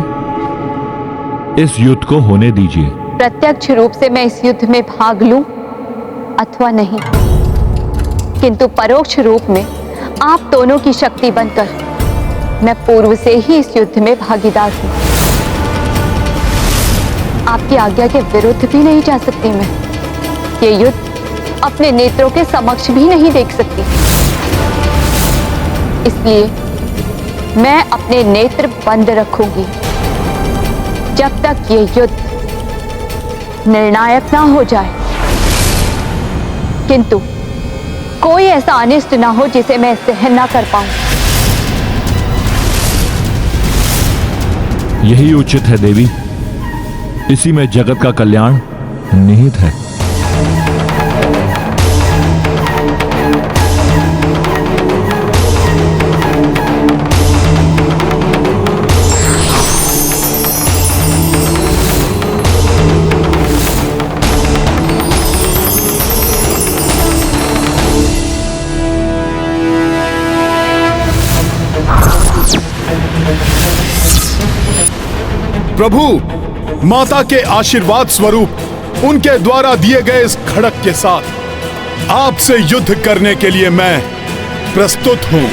इस युद्ध को होने दीजिए। प्रत्यक्ष रूप से मैं इस युद्ध में भाग लूं अथवा नहीं, किंतु परोक्ष रूप में आप दोनों की शक्ति बनकर मैं पूर्व से ही इस युद्ध में भागीदार हूं। आपकी आज्ञा के विरुद्ध भी नहीं जा सकती मैं। ये युद्ध अपने नेत्रों के समक्ष भी नहीं देख सकती, इसलिए मैं अपने नेत्र बंद रखूंगी जब तक ये युद्ध निर्णायक ना हो जाए, किंतु कोई ऐसा अनिष्ट ना हो जिसे मैं सहन ना कर पाऊं। यही उचित है देवी, इसी में जगत का कल्याण निहित है। प्रभु, माता के आशीर्वाद स्वरूप उनके द्वारा दिए गए इस खड़क के साथ आपसे युद्ध करने के लिए मैं प्रस्तुत हूं।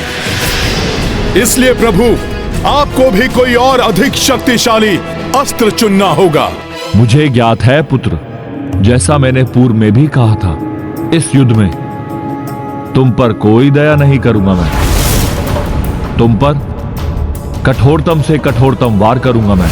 इसलिए प्रभु, आपको भी कोई और अधिक शक्तिशाली अस्त्र चुनना होगा। मुझे ज्ञात है पुत्र, जैसा मैंने पूर्व में भी कहा था, इस युद्ध में तुम पर कोई दया नहीं करूंगा। मैं तुम पर कठोरतम से कठोरतम वार करूंगा। मैं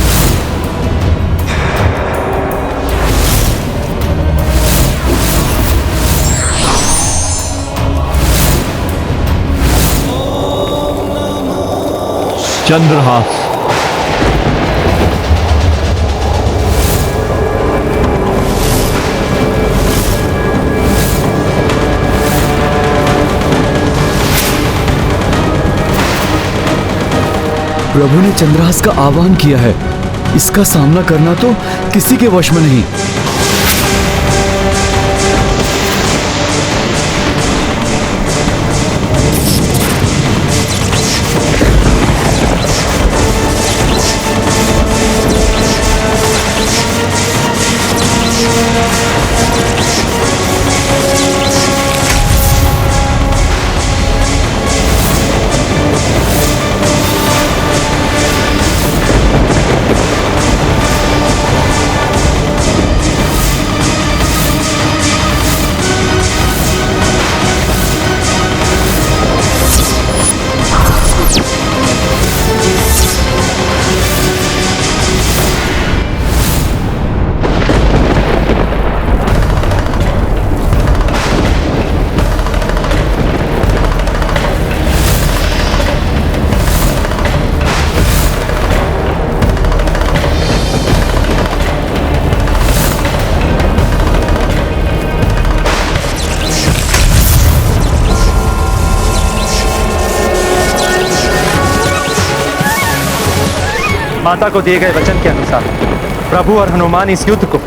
चंद्रहास। प्रभु ने चंद्रहास का आह्वान किया है, इसका सामना करना तो किसी के वश में नहीं। माता को दिए गए वचन के अनुसार प्रभु और हनुमान इस युद्ध को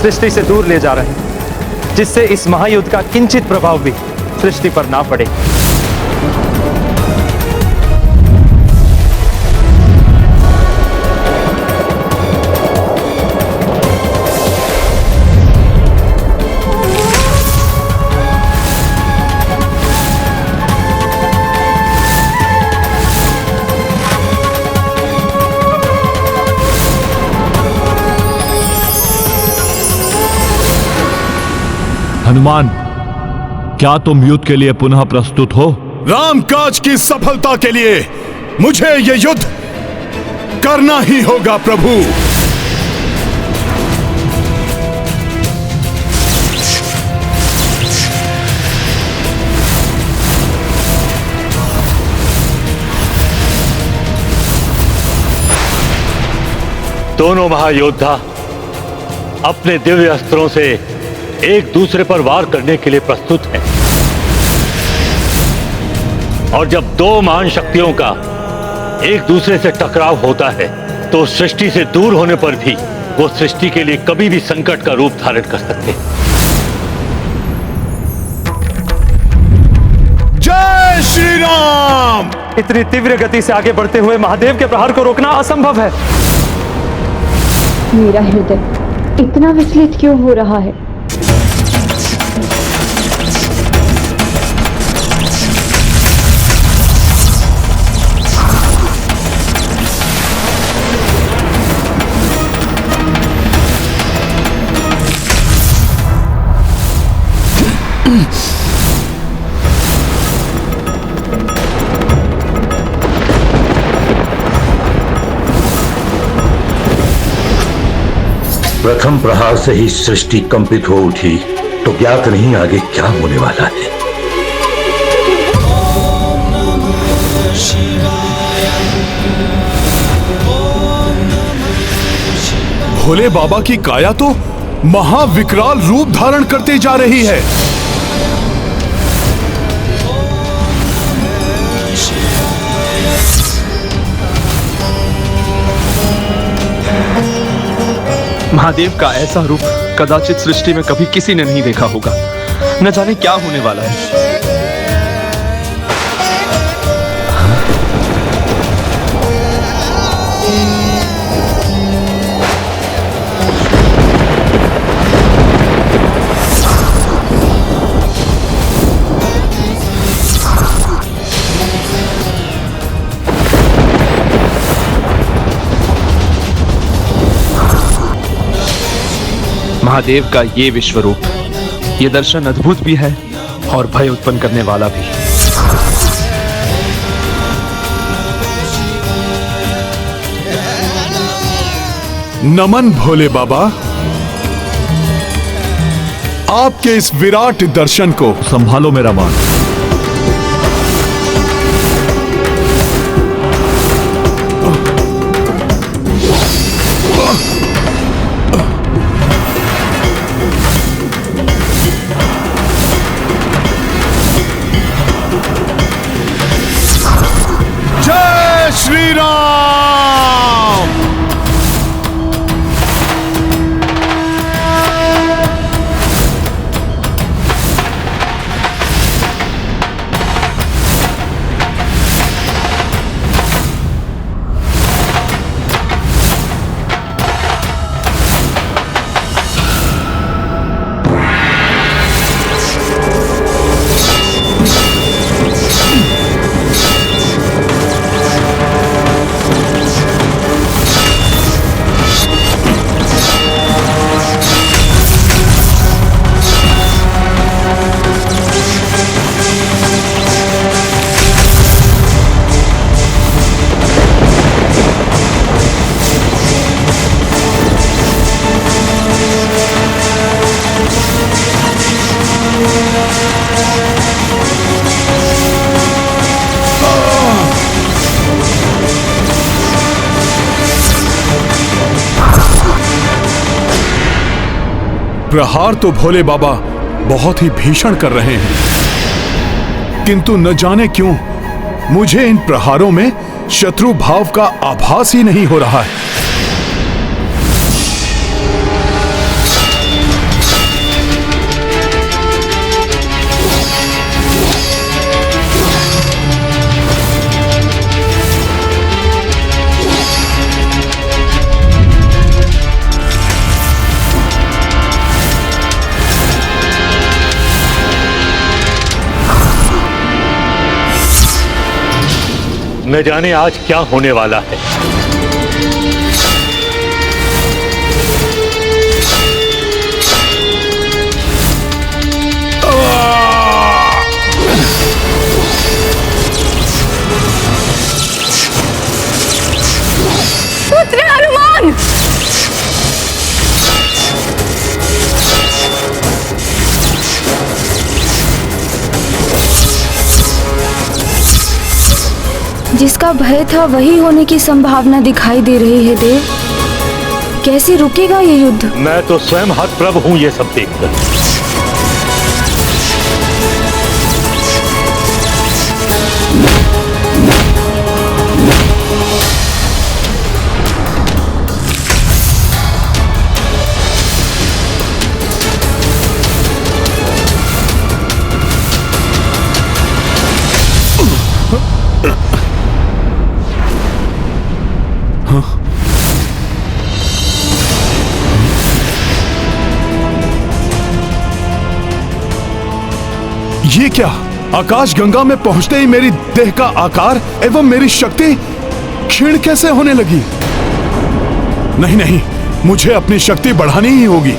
सृष्टि से दूर ले जा रहे हैं, जिससे इस महायुद्ध का किंचित प्रभाव भी सृष्टि पर ना पड़े। हनुमान, क्या तुम युद्ध के लिए पुनः प्रस्तुत हो? रामकाज की सफलता के लिए मुझे यह युद्ध करना ही होगा प्रभु। दोनों महायोद्धा अपने दिव्य अस्त्रों से एक दूसरे पर वार करने के लिए प्रस्तुत हैं। और जब दो महान शक्तियों का एक दूसरे से टकराव होता है, तो सृष्टि से दूर होने पर भी वो सृष्टि के लिए कभी भी संकट का रूप धारण कर सकते हैं। जय श्री राम। इतनी तीव्र गति से आगे बढ़ते हुए महादेव के प्रहार को रोकना असंभव है। मेरा हृदय इतना विचलित क्यों हो रहा है? प्रथम प्रहार से ही सृष्टि कंपित हो उठी तो ज्ञात नहीं आगे क्या होने वाला है। भोले बाबा की काया तो महाविकराल रूप धारण करते जा रही है। महादेव का ऐसा रूप कदाचित सृष्टि में कभी किसी ने नहीं देखा होगा। न जाने क्या होने वाला है। महादेव का ये विश्व रूप, ये दर्शन अद्भुत भी है और भय उत्पन्न करने वाला भी। नमन भोले बाबा, आपके इस विराट दर्शन को संभालो मेरा मान। श्री राम। प्रहार तो भोले बाबा बहुत ही भीषण कर रहे हैं, किंतु न जाने क्यों मुझे इन प्रहारों में शत्रु भाव का आभास ही नहीं हो रहा है। न जाने आज क्या होने वाला है। पुत्र हनुमान, जिसका भय था वही होने की संभावना दिखाई दे रही है देव। कैसे रुकेगा ये युद्ध? मैं तो स्वयं हतप्रभ हूं ये सब देखकर। ये क्या? आकाश गंगा में पहुंचते ही मेरी देह का आकार एवं मेरी शक्ति क्षीण कैसे होने लगी? नहीं नहीं, मुझे अपनी शक्ति बढ़ानी ही होगी।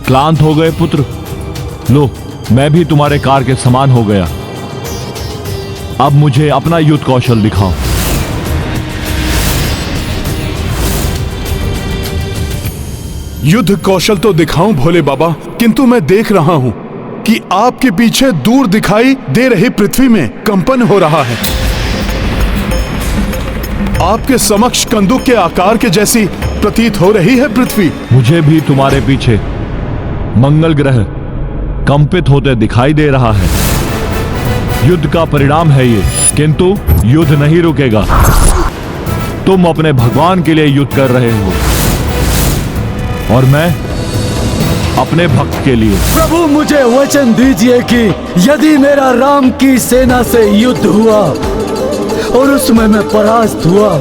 क्लांत हो गए पुत्र? लो, मैं भी तुम्हारे कार के समान हो गया। अब मुझे अपना युद्ध कौशल दिखाओ। युद्ध कौशल तो दिखाऊं भोले बाबा, किंतु मैं देख रहा हूं कि आपके पीछे दूर दिखाई दे रही पृथ्वी में कंपन हो रहा है। आपके समक्ष कंदूक के आकार के जैसी प्रतीत हो रही है पृथ्वी। मुझे भी तुम्हारे पीछे मंगल ग्रह कंपित होते दिखाई दे रहा है। युद्ध का परिणाम है ये, किंतु युद्ध नहीं रुकेगा। तुम अपने भगवान के लिए युद्ध कर रहे हो और मैं अपने भक्त के लिए। प्रभु मुझे वचन दीजिए कि यदि मेरा राम की सेना से युद्ध हुआ और उसमें मैं परास्त हुआ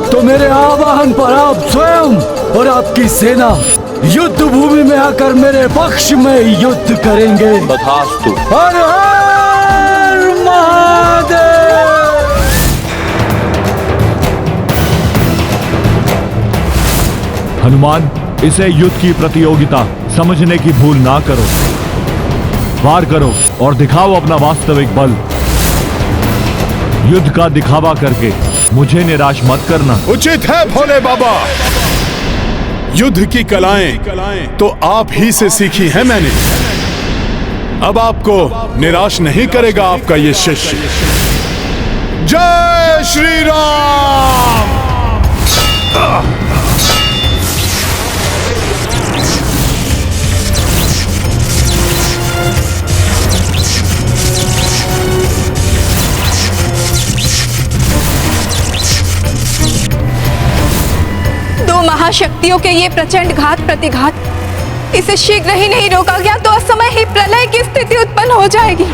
तो मेरे आवाहन पर आप स्वयं और आपकी सेना युद्ध भूमि में आकर मेरे पक्ष में युद्ध करेंगे। तथास्तु। हर हर महादेव। हनुमान, इसे युद्ध की प्रतियोगिता समझने की भूल ना करो। वार करो और दिखाओ अपना वास्तविक बल। युद्ध का दिखावा करके मुझे निराश मत करना। उचित है भोले बाबा। युद्ध की कलाएं तो आप ही से सीखी हैं मैंने। अब आपको निराश नहीं करेगा आपका ये शिष्य। जय श्री राम। महाशक्तियों के ये प्रचंड घात प्रतिघात, इसे शीघ्र ही नहीं रोका गया तो असमय ही प्रलय की स्थिति उत्पन्न हो जाएगी।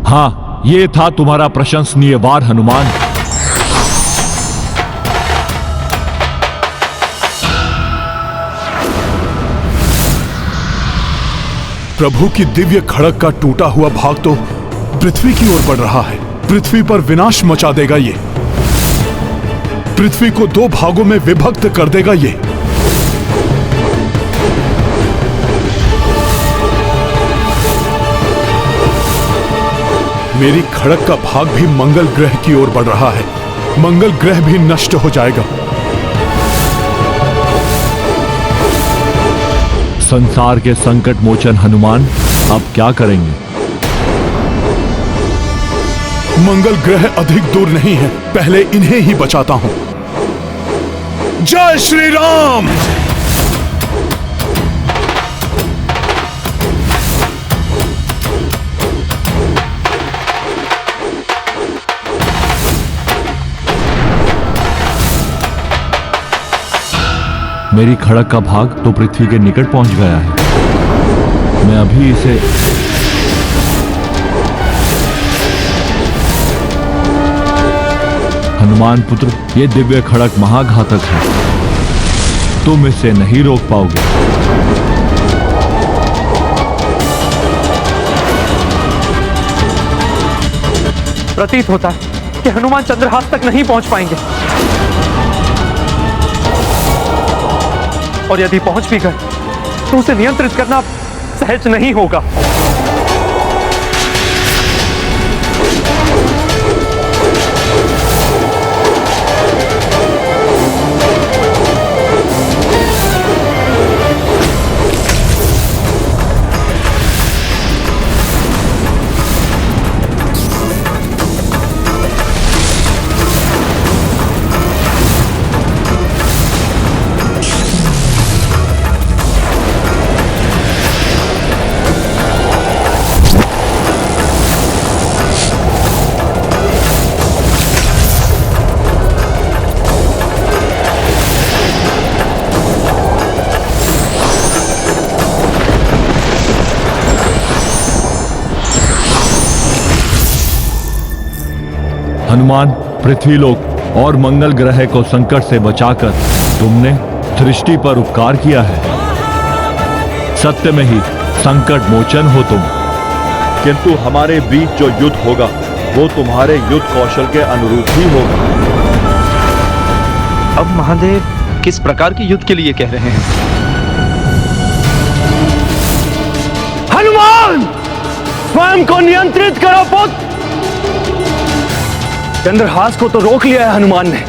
हाँ, ये था तुम्हारा प्रशंसनीय वार हनुमान। प्रभु की दिव्य खड़ग का टूटा हुआ भाग तो पृथ्वी की ओर बढ़ रहा है। पृथ्वी पर विनाश मचा देगा ये। पृथ्वी को दो भागों में विभक्त कर देगा ये। मेरी खड़ग का भाग भी मंगल ग्रह की ओर बढ़ रहा है। मंगल ग्रह भी नष्ट हो जाएगा। संसार के संकट मोचन हनुमान अब क्या करेंगे? मंगल ग्रह अधिक दूर नहीं है, पहले इन्हें ही बचाता हूं। जय श्री राम। मेरी खड़ग का भाग तो पृथ्वी के निकट पहुंच गया है। मैं अभी इसे हनुमान पुत्र, ये दिव्य खड़ग महाघातक है। तुम इसे नहीं रोक पाओगे। प्रतीत होता है कि हनुमान चंद्रहास तक नहीं पहुंच पाएंगे, और यदि पहुंच भी गए तो उसे नियंत्रित करना सहज नहीं होगा। हनुमान, पृथ्वीलोक और मंगल ग्रह को संकट से बचाकर तुमने सृष्टि पर उपकार किया है। सत्य में ही संकट मोचन हो तुम, किंतु हमारे बीच जो युद्ध होगा वो तुम्हारे युद्ध कौशल के अनुरूप ही होगा। अब महादेव किस प्रकार के युद्ध के लिए कह रहे हैं? हनुमान, स्वयं को नियंत्रित करो पुत्र। चंद्रहास को तो रोक लिया है हनुमान ने,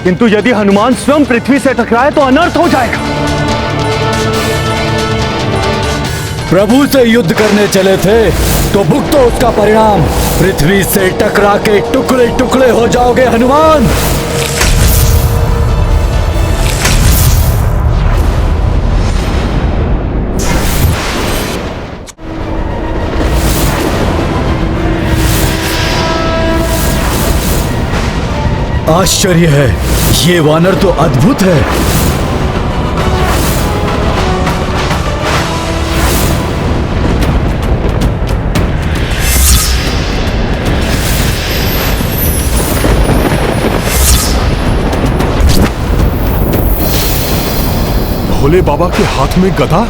किंतु यदि हनुमान स्वयं पृथ्वी से टकराए तो अनर्थ हो जाएगा। प्रभु से युद्ध करने चले थे तो भुगतो उसका परिणाम। पृथ्वी से टकरा के टुकड़े टुकड़े हो जाओगे हनुमान। आश्चर्य है, ये वानर तो अद्भुत है। भोले बाबा के हाथ में गदा।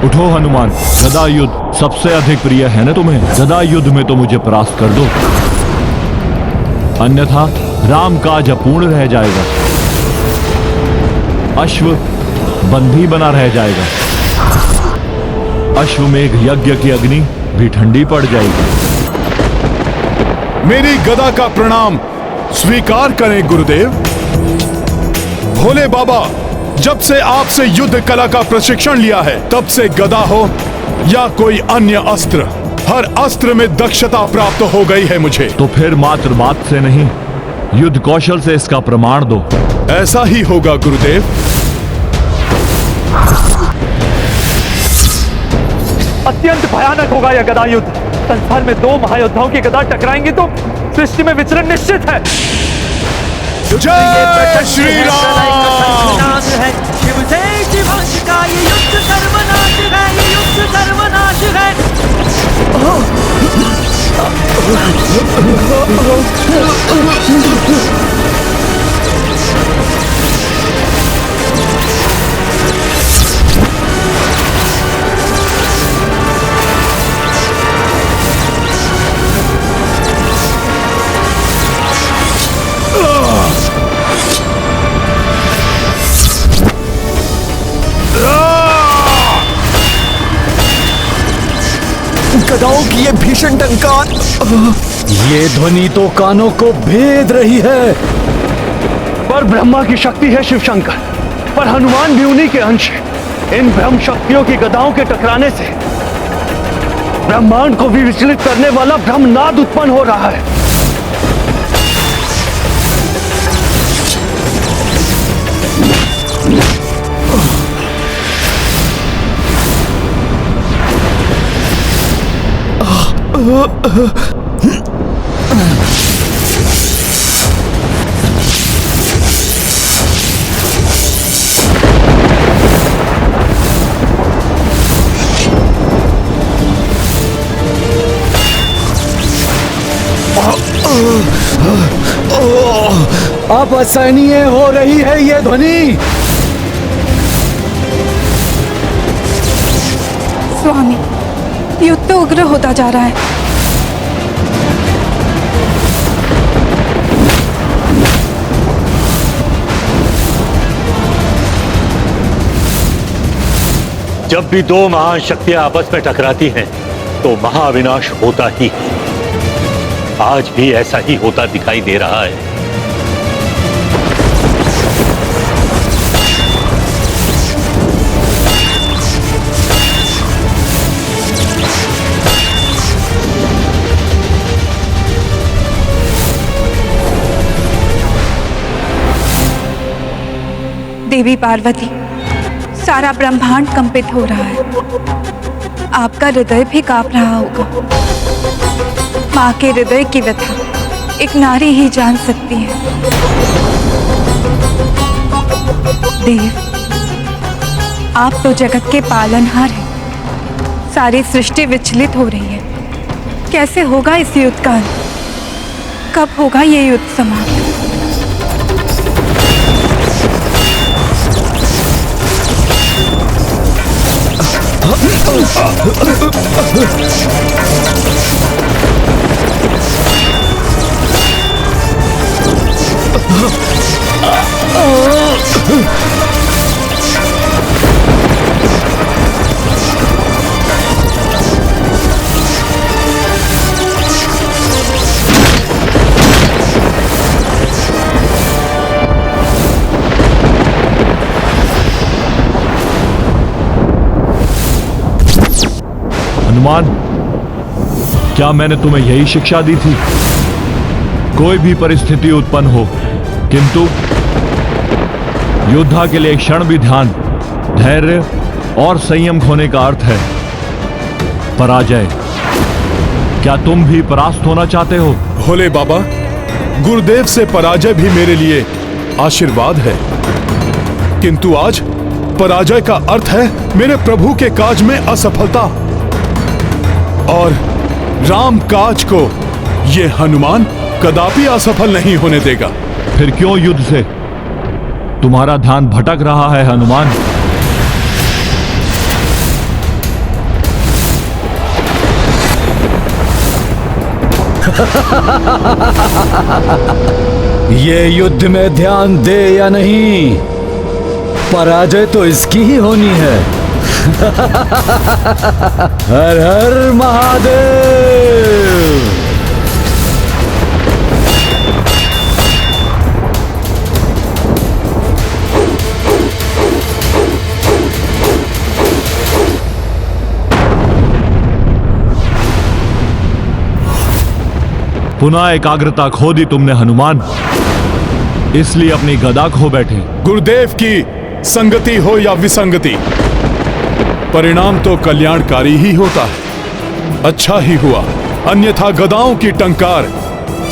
उठो हनुमान, गदा युद्ध सबसे अधिक प्रिय है ना तुम्हें? गदा युद्ध में तो मुझे परास्त कर दो, अन्यथा राम काज अपूर्ण रह जाएगा, अश्व बंधी बना रह जाएगा, अश्वमेघ यज्ञ की अग्नि भी ठंडी पड़ जाएगी। मेरी गदा का प्रणाम स्वीकार करें गुरुदेव। भोले बाबा, जब से आपसे युद्ध कला का प्रशिक्षण लिया है तब से गदा हो या कोई अन्य अस्त्र, हर अस्त्र में दक्षता प्राप्त हो गई है मुझे। तो फिर मात्र बात से नहीं, युद्ध कौशल से इसका प्रमाण दो। ऐसा ही होगा गुरुदेव। अत्यंत भयानक होगा यह गदा युद्ध। संसार में दो महायोद्धाओं की गदा टकराएंगी तो सृष्टि में विचरण निश्चित है। जय श्री राम। शिव से शिवांश का ये युद्ध सर्वनाश है, ये युद्ध सर्वनाश है। गदाओं की ये भीषण टंकार, ये ध्वनि तो कानों को भेद रही है। पर ब्रह्मा की शक्ति है शिव शंकर, पर हनुमान भी उन्हीं के अंश है। इन ब्रह्म शक्तियों की गदाओं के टकराने से ब्रह्मांड को भी विचलित करने वाला ब्रह्मनाद उत्पन्न हो रहा है। अब असहनीय हो रही है ये ध्वनि। स्वामी, युद्ध तो उग्र होता जा रहा है। जब भी दो महान शक्तियां आपस में टकराती हैं तो महाविनाश होता ही है। आज भी ऐसा ही होता दिखाई दे रहा है। देवी पार्वती, सारा ब्रह्मांड कंपित हो रहा है। आपका हृदय भी कांप रहा होगा। माँ के हृदय की व्यथा एक नारी ही जान सकती है। देव, आप तो जगत के पालनहार हैं। सारी सृष्टि विचलित हो रही है। कैसे होगा इस युद्ध का अंत? कब होगा ये युद्ध समाप्त? हनुमान, क्या मैंने तुम्हें यही शिक्षा दी थी? कोई भी परिस्थिति उत्पन्न हो, किंतु योद्धा के लिए एक क्षण भी ध्यान, धैर्य और संयम खोने का अर्थ है पराजय। क्या तुम भी परास्त होना चाहते हो? भोले बाबा, गुरुदेव से पराजय भी मेरे लिए आशीर्वाद है, किंतु आज पराजय का अर्थ है मेरे प्रभु के काज में असफलता, और राम काज को ये हनुमान कदापि असफल नहीं होने देगा। फिर क्यों युद्ध से तुम्हारा ध्यान भटक रहा है हनुमान? ये युद्ध में ध्यान दे या नहीं, पराजय तो इसकी ही होनी है। हर हर महादेव। पुनः एकाग्रता खो दी तुमने हनुमान, इसलिए अपनी गदा खो बैठे। गुरुदेव की संगति हो या विसंगति, परिणाम तो कल्याणकारी ही होता है। अच्छा ही हुआ, अन्यथा गदाओं की टंकार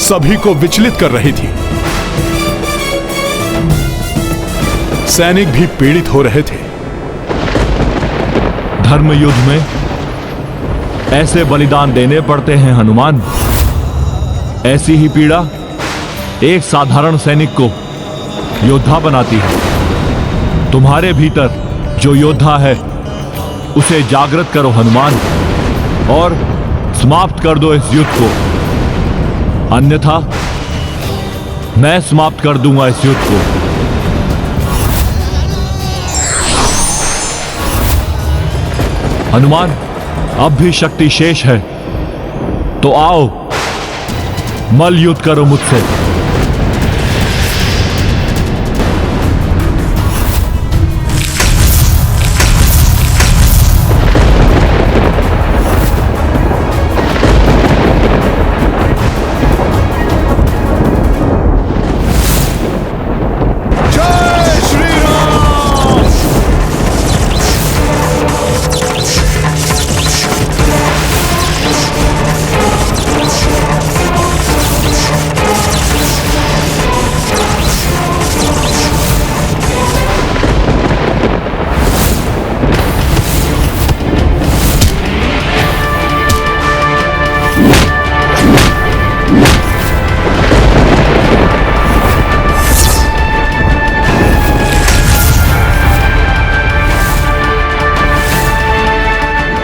सभी को विचलित कर रही थी। सैनिक भी पीड़ित हो रहे थे। धर्म युद्ध में ऐसे बलिदान देने पड़ते हैं हनुमान। ऐसी ही पीड़ा एक साधारण सैनिक को योद्धा बनाती है। तुम्हारे भीतर जो योद्धा है उसे जागृत करो हनुमान, और समाप्त कर दो इस युद्ध को, अन्यथा मैं समाप्त कर दूंगा इस युद्ध को। हनुमान, अब भी शक्ति शेष है, तो आओ मल युद्ध करो मुझसे।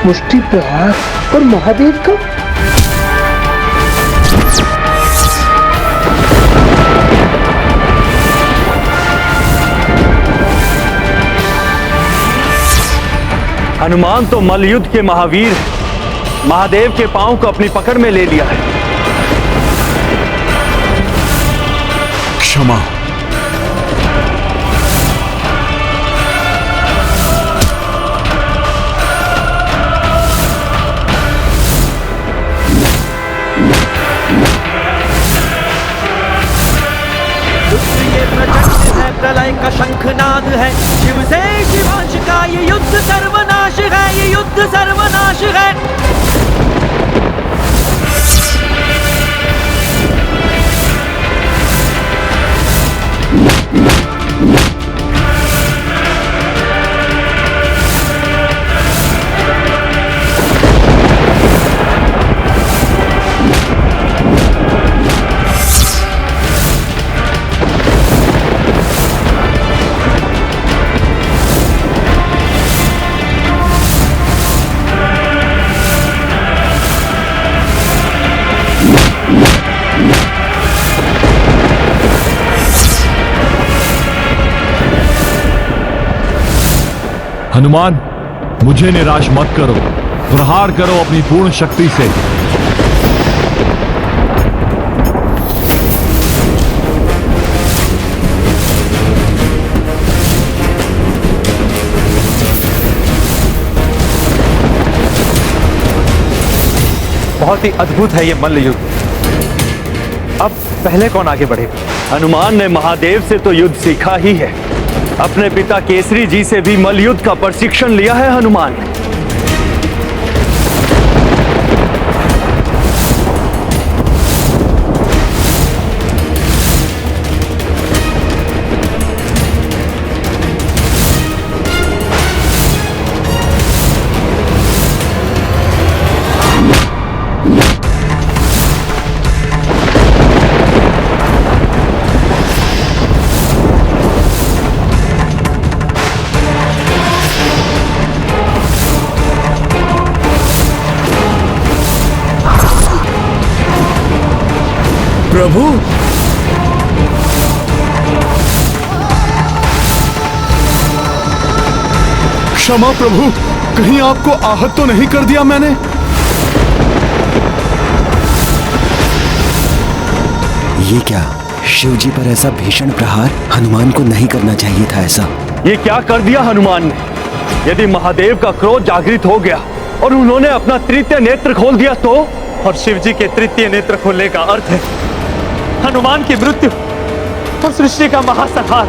मुष्टि प्रहार और महादेव का हनुमान तो मल्लयुद्ध के महावीर हैं। महादेव के पांव को अपनी पकड़ में ले लिया है। क्षमा। प्रलय का शंखनाद है, शिव से शिवांश का ये युद्ध सर्वनाश है, ये युद्ध सर्वनाश है। हनुमान, मुझे निराश मत करो, प्रहार करो अपनी पूर्ण शक्ति से। बहुत ही अद्भुत है ये मल्ल युद्ध। अब पहले कौन आगे बढ़ेगा? हनुमान ने महादेव से तो युद्ध सीखा ही है, अपने पिता केसरी जी से भी मल्ल युद्ध का प्रशिक्षण लिया है हनुमान ने। प्रभु, क्षमा प्रभु, कहीं आपको आहत तो नहीं कर दिया मैंने? ये क्या? शिव जी पर ऐसा भीषण प्रहार हनुमान को नहीं करना चाहिए था ऐसा। ये क्या कर दिया हनुमान ने? यदि महादेव का क्रोध जागृत हो गया और उन्होंने अपना तृतीय नेत्र खोल दिया तो? और शिव जी के तृतीय नेत्र खोलने का अर्थ है हनुमान की मृत्यु और सृष्टि का महासंहार।